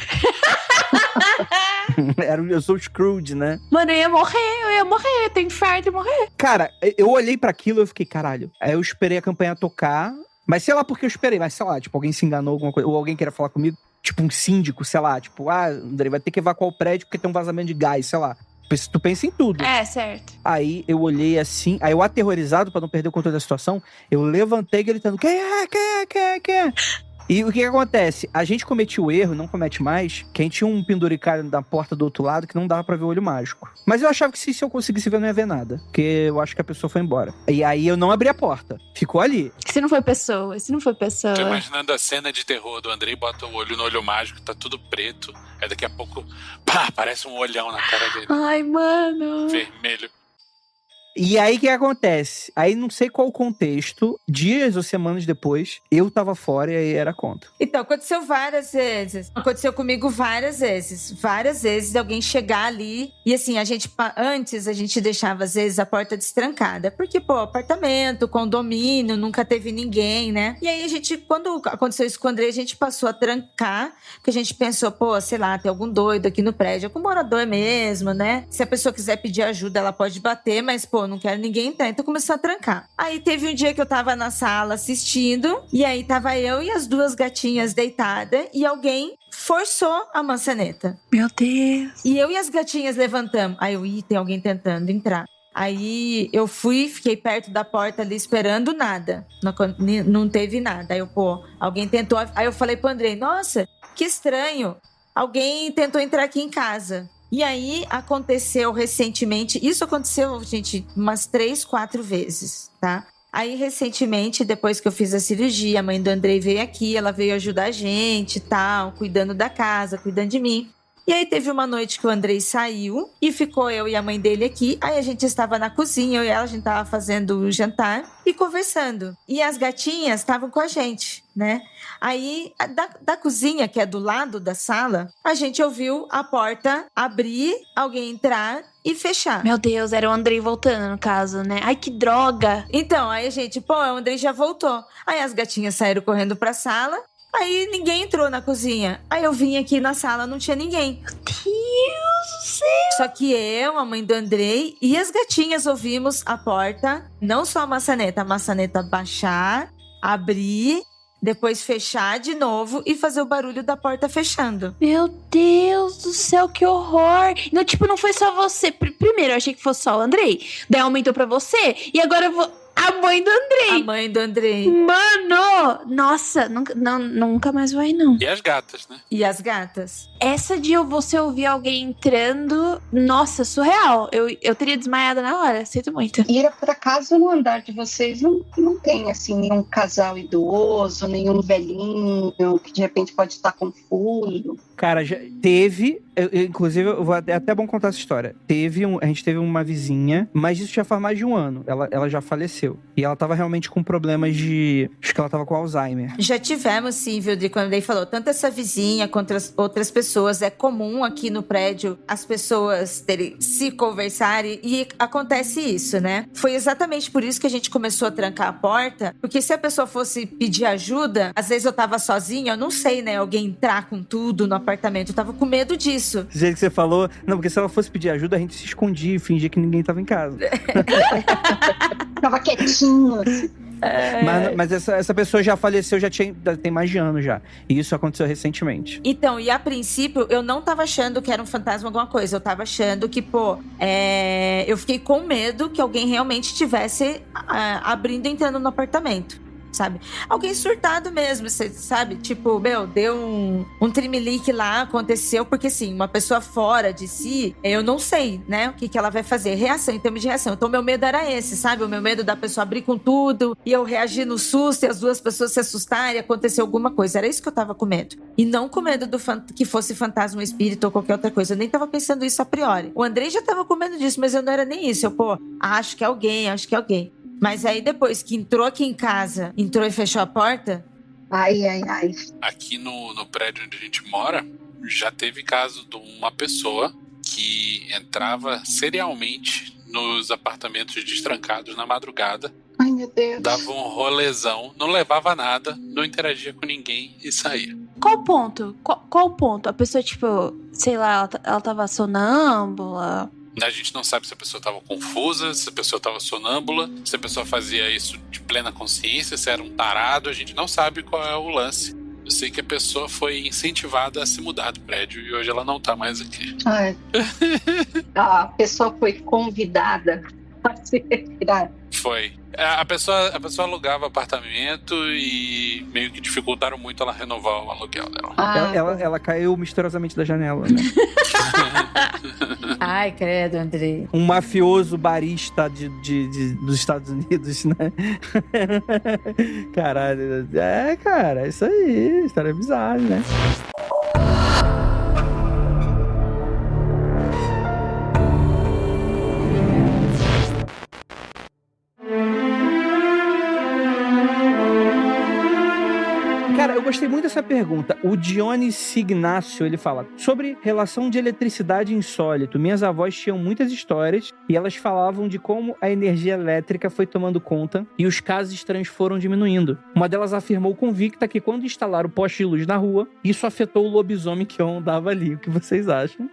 Speaker 1: Eu sou o Scrooge, né?
Speaker 3: Mano, eu ia morrer, eu tenho infarto, eu ia morrer.
Speaker 1: Cara, eu olhei pra aquilo e eu fiquei, caralho. Aí eu esperei a campanha tocar, mas sei lá por que eu esperei, mas sei lá, tipo, alguém se enganou, alguma coisa, ou alguém queria falar comigo, tipo um síndico, sei lá, tipo, André, vai ter que evacuar o prédio porque tem um vazamento de gás, sei lá. Tu pensa em tudo.
Speaker 3: Certo.
Speaker 1: Aí eu olhei assim, aí eu aterrorizado pra não perder o controle da situação, eu levantei gritando, quem é? E o que acontece? A gente cometia o erro, não comete mais, que a gente tinha um penduricalho na porta do outro lado que não dava pra ver o olho mágico. Mas eu achava que se eu conseguisse ver, não ia ver nada. Porque eu acho que a pessoa foi embora. E aí eu não abri a porta. Ficou ali.
Speaker 3: Se não foi pessoa.
Speaker 4: Tô imaginando a cena de terror do Andrei, bota o olho no olho mágico, tá tudo preto. Aí daqui a pouco, pá, aparece um olhão na cara dele.
Speaker 3: Ai, mano.
Speaker 4: Vermelho.
Speaker 1: E aí, o que acontece? Aí, não sei qual o contexto, dias ou semanas depois, eu tava fora e aí era conta.
Speaker 2: Então, aconteceu várias vezes. Aconteceu comigo várias vezes. Várias vezes de alguém chegar ali e assim, antes a gente deixava às vezes a porta destrancada. Porque, apartamento, condomínio, nunca teve ninguém, né? E aí quando aconteceu isso com o Andrei, a gente passou a trancar, porque a gente pensou, sei lá, tem algum doido aqui no prédio, algum morador mesmo, né? Se a pessoa quiser pedir ajuda, ela pode bater, mas, não quero ninguém entrar, então começou a trancar. Aí teve um dia que eu tava na sala assistindo, e aí tava eu e as 2 gatinhas deitadas, e alguém forçou a maçaneta.
Speaker 3: Meu Deus.
Speaker 2: E eu e as gatinhas levantamos. Aí tem alguém tentando entrar. Aí eu fiquei perto da porta ali esperando nada. Não teve nada. Aí alguém tentou. Aí eu falei pro Andrei, nossa, que estranho. Alguém tentou entrar aqui em casa. E aí aconteceu recentemente, isso aconteceu, gente, umas 3, 4 vezes, tá? Aí recentemente, depois que eu fiz a cirurgia, a mãe do Andrei veio aqui, ela veio ajudar a gente e tal, cuidando da casa, cuidando de mim. E aí teve uma noite que o Andrei saiu e ficou eu e a mãe dele aqui. Aí a gente estava na cozinha, eu e ela, a gente tava fazendo o jantar e conversando. E as gatinhas estavam com a gente, né? Aí, da cozinha, que é do lado da sala, a gente ouviu a porta abrir, alguém entrar e fechar.
Speaker 3: Meu Deus, era o Andrei voltando, no caso, né? Ai, que droga!
Speaker 2: Então, aí a gente, o Andrei já voltou. Aí as gatinhas saíram correndo pra sala. Aí ninguém entrou na cozinha. Aí eu vim aqui na sala, não tinha ninguém.
Speaker 3: Meu Deus do céu!
Speaker 2: Só que eu, a mãe do Andrei e as gatinhas ouvimos a porta, não só a maçaneta baixar, abrir, depois fechar de novo e fazer o barulho da porta fechando.
Speaker 3: Meu Deus do céu, que horror! Não foi só você. Primeiro eu achei que fosse só o Andrei. Daí aumentou pra você. E agora eu vou... A mãe do Andrei.
Speaker 2: A mãe do Andrei.
Speaker 3: Mano! Nossa, nunca mais vai, não.
Speaker 4: E as gatas, né?
Speaker 2: E as gatas.
Speaker 3: Essa de você ouvir alguém entrando, nossa, surreal. Eu teria desmaiado na hora, sinto muito.
Speaker 5: E por acaso no andar de vocês não tem, assim, nenhum casal idoso, nenhum velhinho que de repente pode estar confuso?
Speaker 1: Cara, já teve... inclusive, eu vou até bom contar essa história. A gente teve uma vizinha, mas isso já faz mais de um ano. Ela já faleceu. E ela tava realmente com problemas acho que ela tava com Alzheimer.
Speaker 2: Já tivemos, sim, viu, de quando ele falou, tanto essa vizinha quanto as outras pessoas. É comum aqui no prédio as pessoas se conversarem e acontece isso, né? Foi exatamente por isso que a gente começou a trancar a porta, porque se a pessoa fosse pedir ajuda, às vezes eu tava sozinha, eu não sei, né? Alguém entrar com tudo no apartamento. Eu tava com medo disso.
Speaker 1: Do jeito que você falou, não, porque se ela fosse pedir ajuda, a gente se escondia e fingia que ninguém tava em casa.
Speaker 5: Tava quietinho.
Speaker 1: Mas essa pessoa já faleceu, tem mais de ano já. E isso aconteceu recentemente.
Speaker 2: Então, e a princípio, eu não tava achando que era um fantasma alguma coisa. Eu tava achando que, eu fiquei com medo que alguém realmente estivesse abrindo e entrando no apartamento. Sabe? Alguém surtado mesmo, sabe? Tipo, deu um trimelique lá, aconteceu, porque assim, uma pessoa fora de si, eu não sei, né, o que ela vai fazer, reação, em termos de reação. Então, meu medo era esse, sabe? O meu medo da pessoa abrir com tudo, e eu reagir no susto, e as 2 pessoas se assustarem, e acontecer alguma coisa. Era isso que eu tava com medo. E não com medo que fosse fantasma, um espírito ou qualquer outra coisa. Eu nem tava pensando isso a priori. O Andrei já tava com medo disso, mas eu não era nem isso. Eu, acho que é alguém. Mas aí depois que entrou aqui em casa, entrou e fechou a porta...
Speaker 5: Ai.
Speaker 4: Aqui no prédio onde a gente mora, já teve caso de uma pessoa que entrava serialmente nos apartamentos destrancados na madrugada.
Speaker 5: Ai, meu Deus.
Speaker 4: Dava um rolezão, não levava nada, não interagia com ninguém e saía.
Speaker 3: Qual o ponto? Qual o ponto? A pessoa, sei lá, ela tava sonâmbula...
Speaker 4: A gente não sabe se a pessoa estava confusa, se a pessoa estava sonâmbula, se a pessoa fazia isso de plena consciência, se era um tarado, a gente não sabe qual é o lance. Eu sei que a pessoa foi incentivada a se mudar do prédio e hoje ela não está mais aqui.
Speaker 5: Ai. A pessoa foi convidada a se retirar.
Speaker 4: Foi. A pessoa alugava apartamento e meio que dificultaram muito ela renovar o aluguel dela.
Speaker 1: Ela caiu misteriosamente da janela, né?
Speaker 2: Ai, credo, Andrei.
Speaker 1: Um mafioso barista dos Estados Unidos, né? Caralho. Cara, isso aí. História bizarra, né? Cara, eu gostei muito dessa pergunta. O Dionis Ignácio, ele fala sobre relação de eletricidade insólito. Minhas avós tinham muitas histórias e elas falavam de como a energia elétrica foi tomando conta e os casos estranhos foram diminuindo. Uma delas afirmou convicta que quando instalaram o poste de luz na rua, isso afetou o lobisomem que andava ali. O que vocês acham?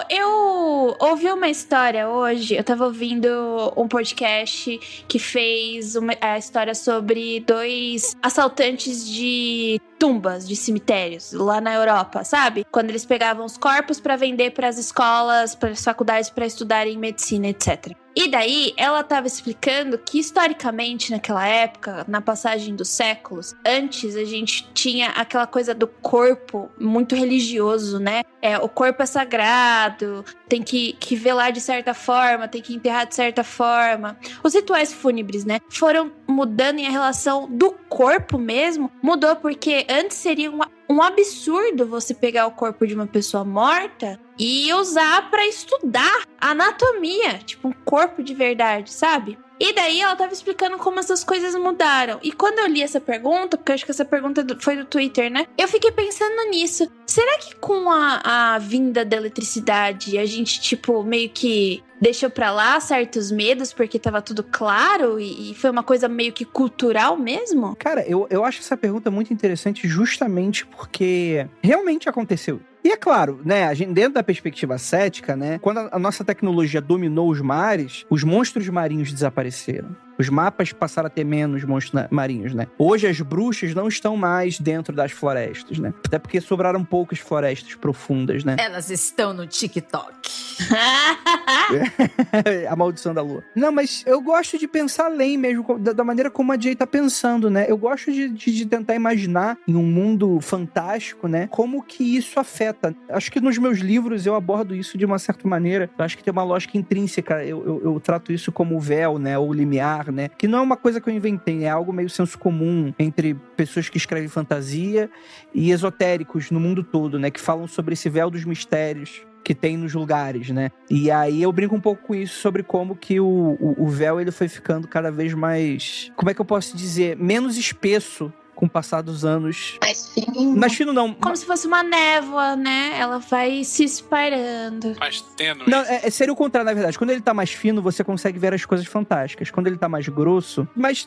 Speaker 3: Eu ouvi uma história hoje, eu tava ouvindo um podcast que fez a história sobre 2 assaltantes de tumbas, de cemitérios, lá na Europa, sabe? Quando eles pegavam os corpos pra vender pras escolas, pras faculdades pra estudarem medicina, etc. E daí, ela tava explicando que, historicamente, naquela época, na passagem dos séculos, antes a gente tinha aquela coisa do corpo muito religioso, né? O corpo é sagrado, tem que velar de certa forma, tem que enterrar de certa forma. Os rituais fúnebres, né? Foram mudando e a relação do corpo mesmo mudou, porque antes seria um absurdo você pegar o corpo de uma pessoa morta e usar pra estudar anatomia, tipo um corpo de verdade, sabe? E daí ela tava explicando como essas coisas mudaram. E quando eu li essa pergunta, porque eu acho que essa pergunta foi do Twitter, né? Eu fiquei pensando nisso. Será que com a vinda da eletricidade, a gente, tipo, meio que deixou pra lá certos medos porque tava tudo claro e foi uma coisa meio que cultural mesmo?
Speaker 1: Cara, eu acho essa pergunta muito interessante justamente porque realmente aconteceu. E é claro, né, a gente, dentro da perspectiva cética, né, quando a nossa tecnologia dominou os mares, os monstros marinhos desapareceram. Os mapas passaram a ter menos monstros marinhos, né? Hoje as bruxas não estão mais dentro das florestas, né? Até porque sobraram poucas florestas profundas, né?
Speaker 2: Elas estão no TikTok.
Speaker 1: A maldição da lua. Não, mas eu gosto de pensar além mesmo, da maneira como a Jay tá pensando, né? Eu gosto de tentar imaginar em um mundo fantástico, né? Como que isso afeta. Acho que nos meus livros eu abordo isso de uma certa maneira. Eu acho que tem uma lógica intrínseca. Eu trato isso como véu, né? Ou limiar, né? Que não é uma coisa que eu inventei, é algo meio senso comum entre pessoas que escrevem fantasia e esotéricos no mundo todo, né? Que falam sobre esse véu dos mistérios que tem nos lugares, né? E aí eu brinco um pouco com isso, sobre como que o véu ele foi ficando cada vez mais... Como é que eu posso dizer? Menos espesso com o passar dos anos.
Speaker 5: Mais fino.
Speaker 1: Mais fino não.
Speaker 3: Como se fosse uma névoa, né? Ela vai se espalhando.
Speaker 4: Mais tênue.
Speaker 1: Não, seria o contrário, na verdade. Quando ele tá mais fino, você consegue ver as coisas fantásticas. Quando ele tá mais grosso... Mas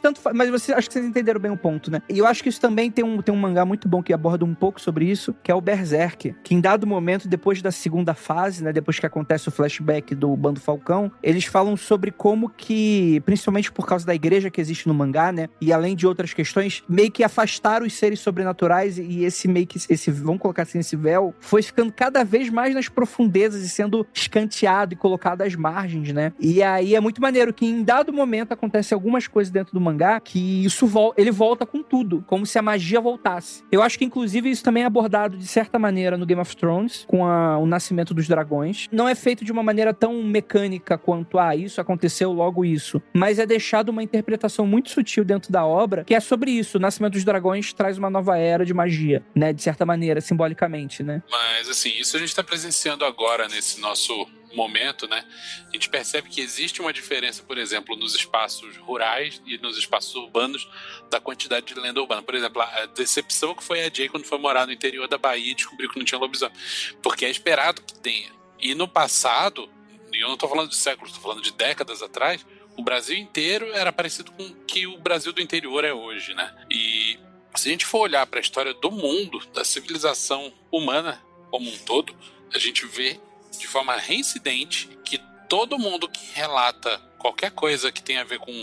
Speaker 1: acho que vocês entenderam bem o ponto, né? E eu acho que isso também tem um mangá muito bom que aborda um pouco sobre isso, que é o Berserk. Que em dado momento, depois da segunda fase, né? Depois que acontece o flashback do Bando Falcão, eles falam sobre como que, principalmente por causa da igreja que existe no mangá, né? E além de outras questões, meio que afastar os seres sobrenaturais e vamos colocar assim, esse véu, foi ficando cada vez mais nas profundezas e sendo escanteado e colocado às margens, né? E aí é muito maneiro que em dado momento acontecem algumas coisas dentro do mangá que ele volta com tudo, como se a magia voltasse. Eu acho que inclusive isso também é abordado de certa maneira no Game of Thrones, com o nascimento dos dragões. Não é feito de uma maneira tão mecânica quanto, isso aconteceu, logo isso. Mas é deixado uma interpretação muito sutil dentro da obra, que é sobre isso, o nascimento dos dragões traz uma nova era de magia, né? De certa maneira, simbolicamente, né?
Speaker 4: Mas, assim, isso a gente tá presenciando agora nesse nosso momento, né? A gente percebe que existe uma diferença, por exemplo, nos espaços rurais e nos espaços urbanos da quantidade de lenda urbana. Por exemplo, a decepção que foi a Jay quando foi morar no interior da Bahia e descobriu que não tinha lobisomem. Porque é esperado que tenha. E no passado, e eu não tô falando de séculos, tô falando de décadas atrás, o Brasil inteiro era parecido com o que o Brasil do interior é hoje, né? E se a gente for olhar para a história do mundo, da civilização humana como um todo, a gente vê de forma reincidente que todo mundo que relata qualquer coisa que tenha a ver com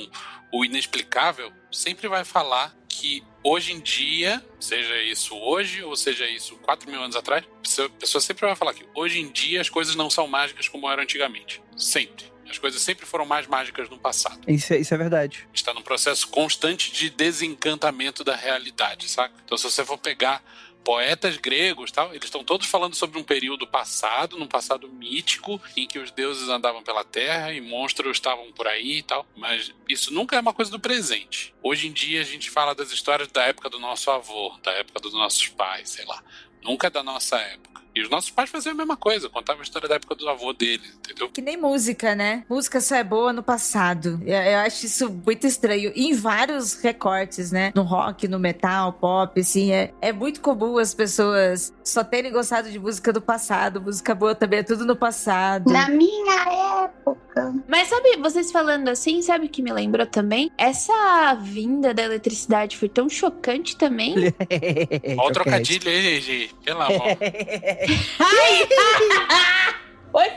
Speaker 4: o inexplicável sempre vai falar que hoje em dia, seja isso hoje ou seja isso 4.000 anos atrás, a pessoa sempre vai falar que hoje em dia as coisas não são mágicas como eram antigamente. Sempre. As coisas sempre foram mais mágicas no passado.
Speaker 1: Isso é verdade.
Speaker 4: A gente está num processo constante de desencantamento da realidade, saca? Então, se você for pegar poetas gregos, tal, eles estão todos falando sobre um período passado, num passado mítico, em que os deuses andavam pela terra e monstros estavam por aí e tal. Mas isso nunca é uma coisa do presente. Hoje em dia a gente fala das histórias da época do nosso avô, da época dos nossos pais, sei lá. Nunca é da nossa época. E os nossos pais faziam a mesma coisa, contavam a história da época do avô deles, entendeu?
Speaker 2: Que nem música, né? Música só é boa no passado. Eu acho isso muito estranho. E em vários recortes, né? No rock, no metal, pop, assim. É muito comum as pessoas só terem gostado de música do passado. Música boa também é tudo no passado.
Speaker 5: Na minha época.
Speaker 3: Mas sabe, vocês falando assim, sabe o que me lembrou também? Essa vinda da eletricidade foi tão chocante também.
Speaker 4: Olha o trocadilho aí, gente. Pelo amor.
Speaker 3: Foi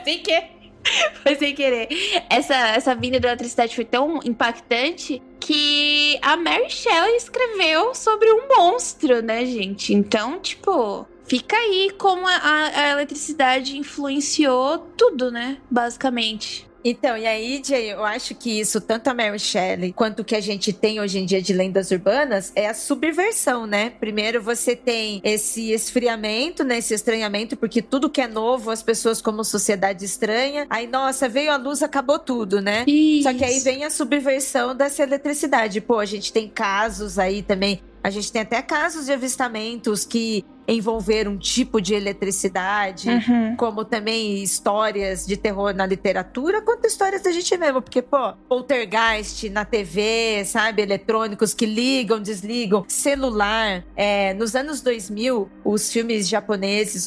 Speaker 3: sem querer. Essa vinda da eletricidade foi tão impactante que a Mary Shelley escreveu sobre um monstro, né, gente? Então, tipo, fica aí como a eletricidade influenciou tudo, né? Basicamente.
Speaker 2: Então, e aí, Jay, eu acho que isso, tanto a Mary Shelley quanto o que a gente tem hoje em dia de lendas urbanas, é a subversão, né? Primeiro você tem esse esfriamento, né? Esse estranhamento, porque tudo que é novo, as pessoas como sociedade estranha. Aí, nossa, veio a luz, acabou tudo, né?
Speaker 3: Isso.
Speaker 2: Só que aí vem a subversão dessa eletricidade. Pô, a gente tem casos aí também. A gente tem até casos de avistamentos que envolveram um tipo de eletricidade, como também histórias de terror na literatura, quanto histórias da gente mesmo. Porque, pô, poltergeist na TV, sabe? Eletrônicos que ligam, desligam, celular. Nos anos 2000, os filmes japoneses,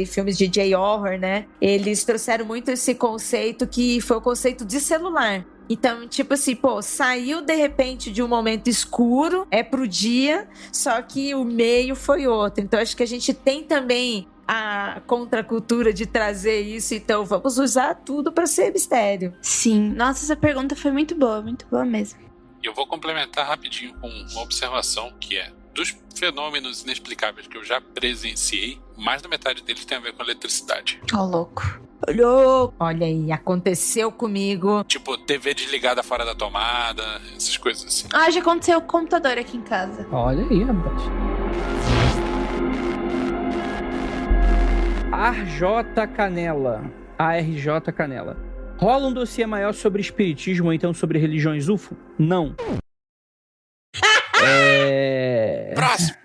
Speaker 2: filmes de J-horror, né? Eles trouxeram muito esse conceito que foi o conceito de celular. Então, tipo assim, pô, saiu de repente de um momento escuro, pro dia, só que o meio foi outro. Então, acho que a gente tem também a contracultura de trazer isso, então vamos usar tudo pra ser mistério.
Speaker 3: Sim, nossa, essa pergunta foi muito boa mesmo.
Speaker 4: E eu vou complementar rapidinho com uma observação que é: dos fenômenos inexplicáveis que eu já presenciei, mais da metade deles tem a ver com eletricidade.
Speaker 3: Ó, louco.
Speaker 2: Olha aí, aconteceu comigo.
Speaker 4: Tipo, TV desligada fora da tomada, essas coisas assim.
Speaker 3: Ah, já aconteceu com o computador aqui em casa.
Speaker 1: Olha aí, rapaz. ARJ Canela. Rola um dossiê maior sobre espiritismo ou então sobre religiões UFO? Não.
Speaker 4: Próximo!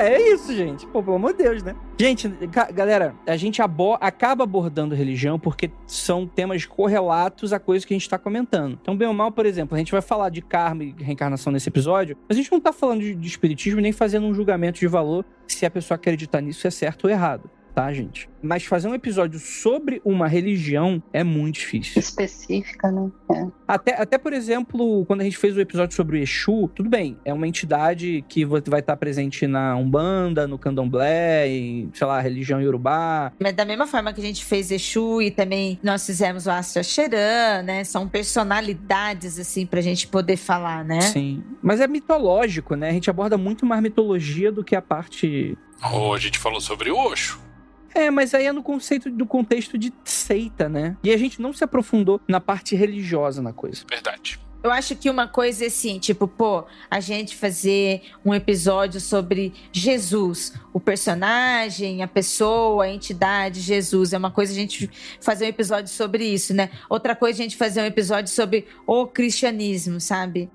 Speaker 1: É isso, gente. Pô, pelo amor de Deus, né? Gente, galera, a gente acaba abordando religião porque são temas correlatos a coisas que a gente tá comentando. Então, bem ou mal, por exemplo, a gente vai falar de karma e reencarnação nesse episódio, mas a gente não tá falando de espiritismo nem fazendo um julgamento de valor se a pessoa acreditar nisso é certo ou errado. Tá, gente? Mas fazer um episódio sobre uma religião é muito difícil.
Speaker 5: Específica, né?
Speaker 1: Até, por exemplo, quando a gente fez o episódio sobre o Exu, tudo bem, é uma entidade que vai estar presente na Umbanda, no Candomblé, e, sei lá, religião Yorubá.
Speaker 2: Mas da mesma forma que a gente fez Exu e também nós fizemos o Astro Axerã, né? São personalidades, assim, pra gente poder falar, né?
Speaker 1: Sim. Mas é mitológico, né? A gente aborda muito mais mitologia do que a parte...
Speaker 4: A gente falou sobre o Osho.
Speaker 1: Mas aí é no contexto de seita, né? E a gente não se aprofundou na parte religiosa na coisa.
Speaker 4: Verdade.
Speaker 2: Eu acho que uma coisa é assim, tipo, pô, a gente fazer um episódio sobre Jesus, o personagem, a pessoa, a entidade, Jesus. É uma coisa a gente fazer um episódio sobre isso, né? Outra coisa a gente fazer um episódio sobre o cristianismo, sabe?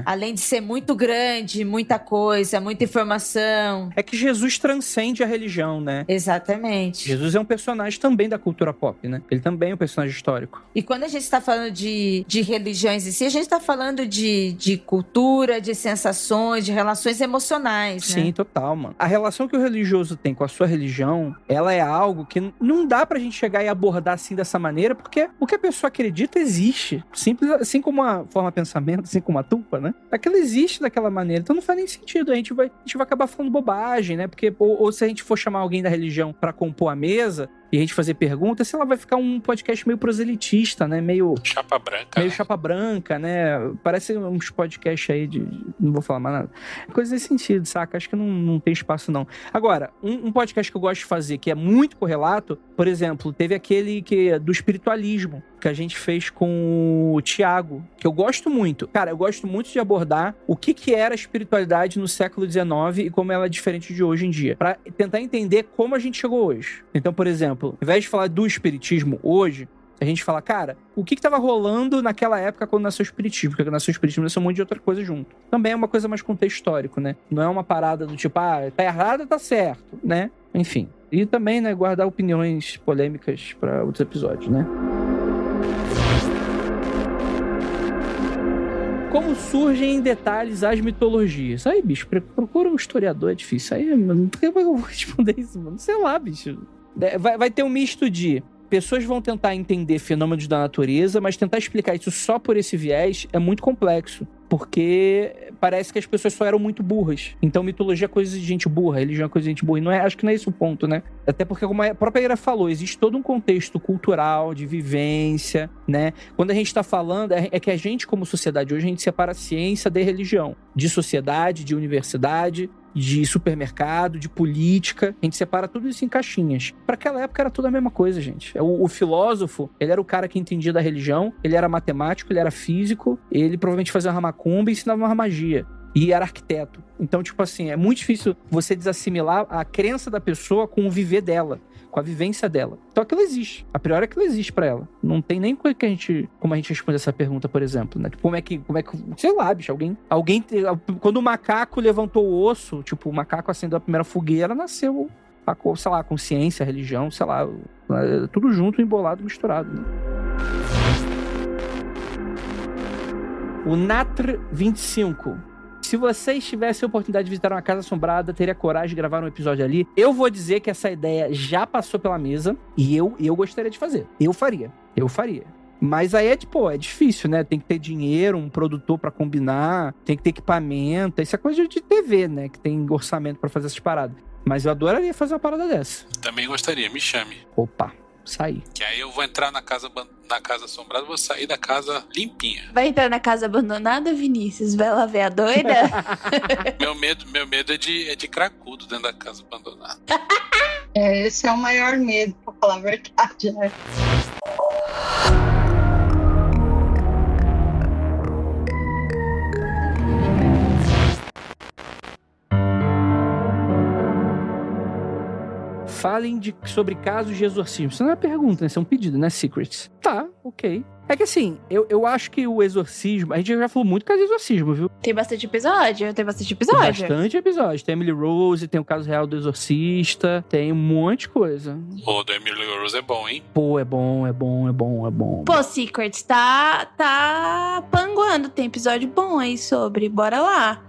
Speaker 2: Além de ser muito grande, muita coisa, muita informação.
Speaker 1: É que Jesus transcende a religião, né?
Speaker 2: Exatamente.
Speaker 1: Jesus é um personagem também da cultura pop, né? Ele também é um personagem histórico.
Speaker 2: E quando a gente tá falando de religião em si, a gente tá falando de cultura, de sensações, de relações emocionais, né?
Speaker 1: Sim, total, mano. A relação que o religioso tem com a sua religião, ela é algo que não dá pra gente chegar e abordar assim dessa maneira, porque o que a pessoa acredita existe. Simples, assim como a forma de pensamento, assim como a tupa, né? Aquilo existe daquela maneira, então não faz nem sentido. A gente vai acabar falando bobagem, né? Porque, ou se a gente for chamar alguém da religião pra compor a mesa, e a gente fazer perguntas, sei lá, vai ficar um podcast meio proselitista, né? Meio
Speaker 4: Chapa branca.
Speaker 1: meio
Speaker 4: né?
Speaker 1: chapa branca, né? Parece uns podcasts aí de... Não vou falar mais nada. Coisa nesse sentido, saca? Acho que não tem espaço, não. Agora, um podcast que eu gosto de fazer, que é muito correlato, por exemplo, teve aquele do espiritualismo, que a gente fez com o Thiago, que eu gosto muito. Cara, eu gosto muito de abordar o que era a espiritualidade no século XIX e como ela é diferente de hoje em dia, pra tentar entender como a gente chegou hoje. Então, por exemplo, ao invés de falar do espiritismo hoje, a gente fala, cara, o que tava rolando naquela época quando nasceu o espiritismo? Porque nasceu o espiritismo, nasceu um monte de outra coisa junto. Também é uma coisa mais contexto histórico, né? Não é uma parada do tipo, tá errado, tá certo, né? Enfim. E também, né, guardar opiniões polêmicas pra outros episódios, né? Como surgem em detalhes as mitologias? Aí, bicho, procura um historiador, é difícil. Aí, mano, por que eu vou responder isso, mano? Sei lá, bicho. Vai ter um misto de... Pessoas vão tentar entender fenômenos da natureza, mas tentar explicar isso só por esse viés é muito complexo. Porque parece que as pessoas só eram muito burras. Então, mitologia é coisa de gente burra, religião é coisa de gente burra. E não é, acho que não é esse o ponto, né? Até porque, como a própria Ira falou, existe todo um contexto cultural, de vivência, né? Quando a gente tá falando, é que a gente, como sociedade hoje, a gente separa a ciência da religião. De sociedade, de universidade, de supermercado, de política. A gente separa tudo isso em caixinhas. Para aquela época era tudo a mesma coisa, gente. O filósofo, ele era o cara que entendia da religião, ele era matemático, ele era físico, ele provavelmente fazia uma macumba e ensinava uma magia. E era arquiteto. Então, tipo assim, é muito difícil você desassimilar a crença da pessoa com o viver dela, com a vivência dela. Então aquilo existe. A priori aquilo existe pra ela. Não tem nem como a gente responde essa pergunta, por exemplo, né? Tipo, como é que, sei lá, bicho, alguém quando o macaco levantou o osso, tipo, o macaco acendeu a primeira fogueira, nasceu, sei lá, consciência, religião, sei lá, tudo junto, embolado, misturado, né? O Natr 25. Se vocês tivessem a oportunidade de visitar uma casa assombrada, teria coragem de gravar um episódio ali? Eu vou dizer que essa ideia já passou pela mesa e eu gostaria de fazer. Eu faria. Mas aí é difícil, né? Tem que ter dinheiro, um produtor pra combinar, tem que ter equipamento. Isso é coisa de TV, né? Que tem orçamento pra fazer essas paradas. Mas eu adoraria fazer uma parada dessa.
Speaker 4: Também gostaria, me chame.
Speaker 1: Opa, sair.
Speaker 4: Que aí eu vou entrar na casa assombrada, vou sair da casa limpinha.
Speaker 3: Vai entrar na casa abandonada, Vinícius? Vai lá ver a doida?
Speaker 4: Meu medo é de cracudo dentro da casa abandonada.
Speaker 5: Esse é o maior medo, pra falar a verdade, né?
Speaker 1: Falem sobre casos de exorcismo. Isso não é uma pergunta, né? Isso é um pedido, né? Secrets. Tá, ok. É que assim, eu acho que o exorcismo... A gente já falou muito caso de exorcismo, viu?
Speaker 3: Tem bastante episódio.
Speaker 1: Bastante episódio. Tem Emily Rose, tem o caso real do exorcista, tem um monte de coisa.
Speaker 4: O do Emily Rose é bom, hein?
Speaker 1: Pô, é bom.
Speaker 3: Pô, Secrets, tá panguando. Tem episódio bom aí sobre. Bora lá.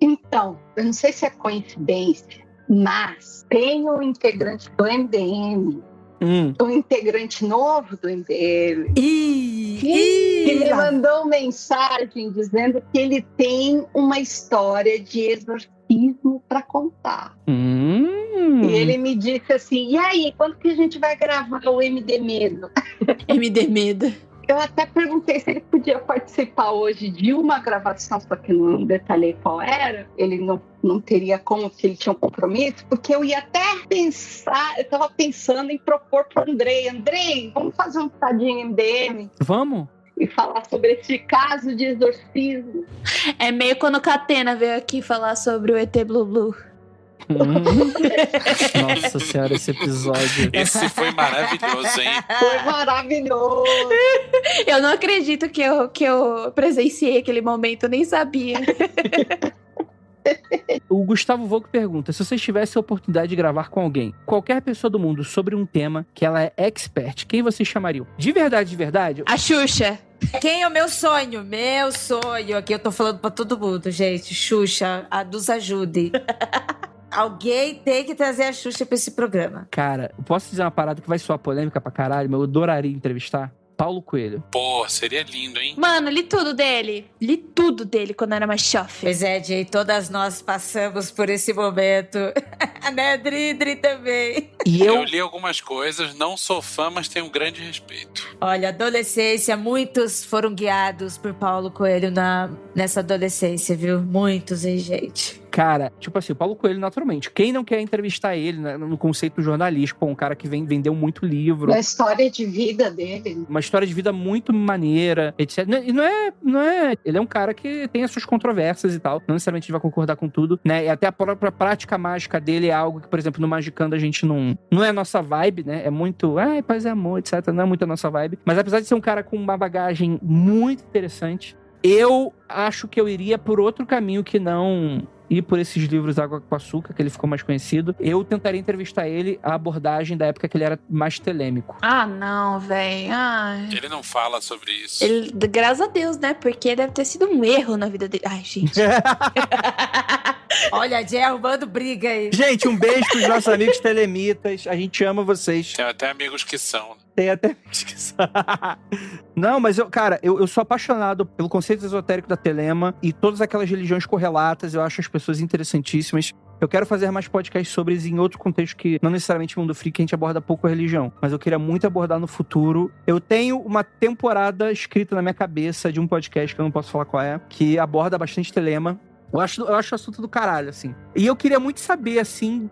Speaker 5: Então, eu não sei se é coincidência, mas tem um integrante do MDM, um integrante novo do MDM, que me mandou mensagem dizendo que ele tem uma história de exorcismo para contar. E ele me disse assim, e aí, quando que a gente vai gravar o MD Medo?
Speaker 3: MD Medo.
Speaker 5: Eu até perguntei se ele podia participar hoje de uma gravação, só que não detalhei qual era. Ele não teria como, porque ele tinha um compromisso, porque eu ia até pensar, eu estava pensando em propor para o Andrei. Andrei, vamos fazer um tadinho MDM?
Speaker 1: Vamos?
Speaker 5: E falar sobre esse caso de exorcismo.
Speaker 3: É meio quando o Catena veio aqui falar sobre o ET Blue Blue.
Speaker 1: Nossa senhora, esse episódio.
Speaker 4: Esse foi maravilhoso, hein?
Speaker 5: Foi maravilhoso.
Speaker 3: Eu não acredito que eu presenciei aquele momento, eu nem sabia.
Speaker 1: O Gustavo Volco pergunta: se vocês tivessem a oportunidade de gravar com alguém, qualquer pessoa do mundo, sobre um tema que ela é expert, quem vocês chamariam? De verdade?
Speaker 3: A Xuxa.
Speaker 2: Quem é o meu sonho? Meu sonho. Aqui eu tô falando pra todo mundo, gente. Xuxa, nos ajude. Alguém tem que trazer a Xuxa pra esse programa.
Speaker 1: Cara, eu posso dizer uma parada que vai soar polêmica pra caralho, mas eu adoraria entrevistar Paulo Coelho.
Speaker 4: Pô, seria lindo, hein?
Speaker 3: Mano, li tudo dele. Li tudo dele quando eu era mais chofe.
Speaker 2: Pois é, Jay, todas nós passamos por esse momento. Né, Dri também.
Speaker 1: E
Speaker 4: Eu li algumas coisas, não sou fã, mas tenho um grande respeito.
Speaker 2: Olha, adolescência, muitos foram guiados por Paulo Coelho nessa adolescência, viu? Muitos, hein, gente?
Speaker 1: Cara, tipo assim, o Paulo Coelho, naturalmente. Quem não quer entrevistar ele, né, no conceito jornalístico, um cara que vendeu muito livro.
Speaker 5: A história de vida dele.
Speaker 1: Uma história de vida muito maneira, etc. E não é... Ele é um cara que tem as suas controvérsias e tal. Não necessariamente a gente vai concordar com tudo, né? E até a própria prática mágica dele é algo que, por exemplo, no Magicando a gente não é a nossa vibe, né? É muito... paz e amor, etc. Não é muito a nossa vibe. Mas apesar de ser um cara com uma bagagem muito interessante, eu acho que eu iria por outro caminho que não... ir por esses livros Água com Açúcar, que ele ficou mais conhecido. Eu tentaria entrevistar ele, a abordagem da época que ele era mais telêmico.
Speaker 3: Ah, não, velho.
Speaker 4: Ele não fala sobre isso.
Speaker 3: Graças a Deus, né? Porque deve ter sido um erro na vida dele. Ai, gente.
Speaker 2: Olha, Jay arrumando briga aí.
Speaker 1: Gente, um beijo pros nossos amigos telemitas. A gente ama vocês.
Speaker 4: Tem até amigos que são.
Speaker 1: Tem até pesquisa. Não, mas eu sou apaixonado pelo conceito esotérico da telema e todas aquelas religiões correlatas. Eu acho as pessoas interessantíssimas. Eu quero fazer mais podcasts sobre eles em outro contexto que não necessariamente Mundo Freak, que a gente aborda pouco a religião. Mas eu queria muito abordar no futuro. Eu tenho uma temporada escrita na minha cabeça de um podcast, que eu não posso falar qual é, que aborda bastante telema. Eu acho o assunto do caralho, assim. E eu queria muito saber, assim,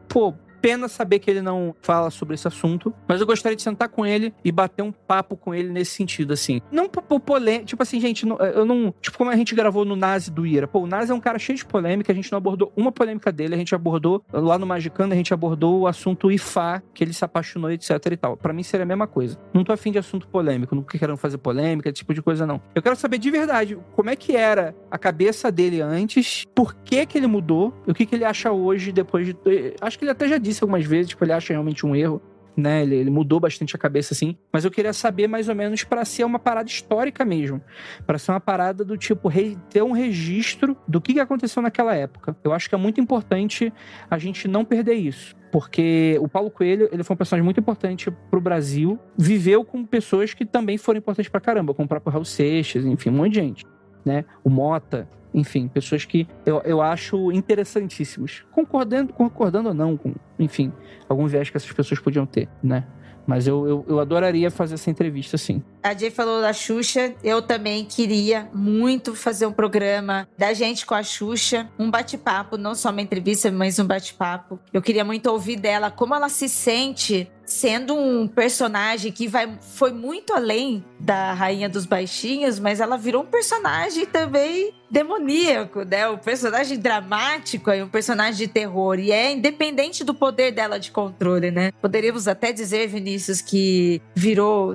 Speaker 1: pena saber que ele não fala sobre esse assunto, mas eu gostaria de sentar com ele e bater um papo com ele nesse sentido, assim. Não por polêmica, tipo assim, gente, eu não... Tipo, como a gente gravou no Nazi do Ira. O Nazi é um cara cheio de polêmica, a gente não abordou uma polêmica dele, a gente abordou, lá no Magicando, a gente abordou o assunto Ifá, que ele se apaixonou, etc e tal. Pra mim seria a mesma coisa. Não tô afim de assunto polêmico, não quero fazer polêmica, esse tipo de coisa, não. Eu quero saber de verdade como é que era a cabeça dele antes, por que ele mudou, e o que ele acha hoje, depois de... Acho que ele até já disse algumas vezes, tipo, ele acha realmente um erro, né, ele mudou bastante a cabeça, assim, mas eu queria saber mais ou menos pra ser uma parada histórica mesmo, pra ser uma parada do tipo, ter um registro do que aconteceu naquela época. Eu acho que é muito importante a gente não perder isso, porque o Paulo Coelho, ele foi um personagem muito importante pro Brasil, viveu com pessoas que também foram importantes pra caramba, como o próprio Raul Seixas, enfim, um monte de gente, né, o Mota. Enfim, pessoas que eu acho interessantíssimas. Concordando ou não com, enfim, algum viés que essas pessoas podiam ter, né? Mas eu adoraria fazer essa entrevista, sim.
Speaker 2: A Jay falou da Xuxa, eu também queria muito fazer um programa da gente com a Xuxa, um bate-papo, não só uma entrevista, mas um bate-papo. Eu queria muito ouvir dela, como ela se sente sendo um personagem que foi muito além da Rainha dos Baixinhos, mas ela virou um personagem também demoníaco, né? Um personagem dramático e um personagem de terror. E é independente do poder dela de controle, né? Poderíamos até dizer, Vinícius, que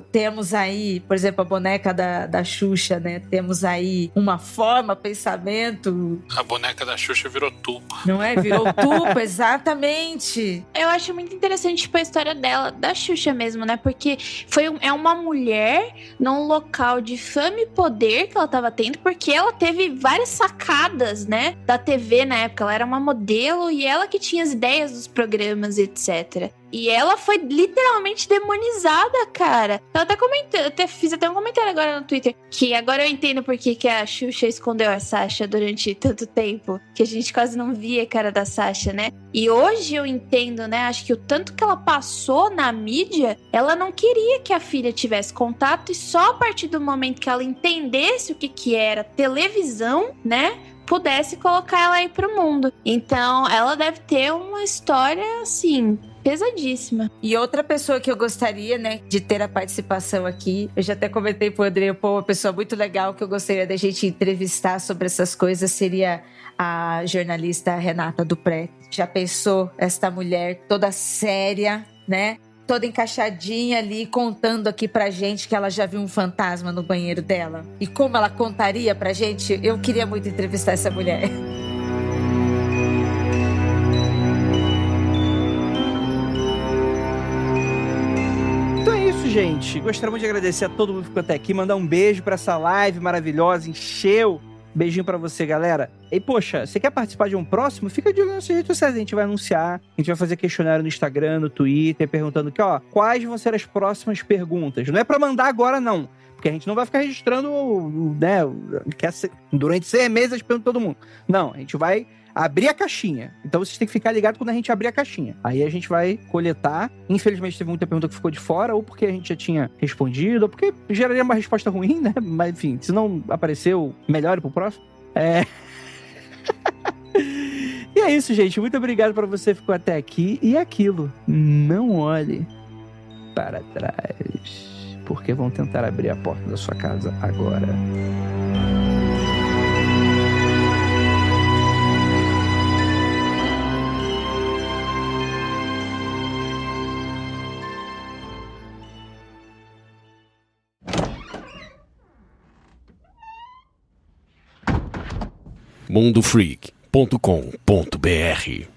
Speaker 2: temos aí, por exemplo, a boneca da Xuxa, né? Temos aí uma forma, pensamento...
Speaker 4: A boneca da Xuxa virou tubo.
Speaker 2: Não é? Virou tubo, exatamente.
Speaker 3: Eu acho muito interessante, tipo, a história dela, da Xuxa mesmo, né? Porque é uma mulher num local de fama e poder que ela tava tendo, porque ela teve várias sacadas, né? Da TV na época. Ela era uma modelo e ela que tinha as ideias dos programas, etc. E ela foi literalmente demonizada, cara. Eu até fiz um comentário agora no Twitter, que agora eu entendo por que a Xuxa escondeu a Sasha durante tanto tempo, que a gente quase não via a cara da Sasha, né? E hoje eu entendo, né? Acho que o tanto que ela passou na mídia, ela não queria que a filha tivesse contato, e só a partir do momento que ela entendesse o que era televisão, né? Pudesse colocar ela aí pro mundo. Então, ela deve ter uma história, assim, pesadíssima.
Speaker 2: E outra pessoa que eu gostaria, né, de ter a participação aqui, eu já até comentei pro André, uma pessoa muito legal que eu gostaria da gente entrevistar sobre essas coisas, seria a jornalista Renata Dupré. Já pensou esta mulher toda séria, né? Toda encaixadinha ali, contando aqui pra gente que ela já viu um fantasma no banheiro dela. E como ela contaria pra gente, eu queria muito entrevistar essa mulher.
Speaker 1: Então é isso, gente. Gostaria muito de agradecer a todo mundo que ficou até aqui, mandar um beijo pra essa live maravilhosa, encheu Beijinho pra você, galera. E, poxa, você quer participar de um próximo? Fica de olho nas nossas redes sociais. A gente vai anunciar. A gente vai fazer questionário no Instagram, no Twitter, perguntando aqui, ó, quais vão ser as próximas perguntas. Não é pra mandar agora, não. Porque a gente não vai ficar registrando, né, durante 6 meses as perguntas de todo mundo. Não, a gente vai abrir a caixinha. Então vocês têm que ficar ligados quando a gente abrir a caixinha. Aí a gente vai coletar. Infelizmente teve muita pergunta que ficou de fora, ou porque a gente já tinha respondido, ou porque geraria uma resposta ruim, né? Mas enfim, se não apareceu, melhore pro próximo. E é isso, gente. Muito obrigado pra você que ficou até aqui. E é aquilo, não olhe para trás, porque vão tentar abrir a porta da sua casa agora.
Speaker 6: mundofreak.com.br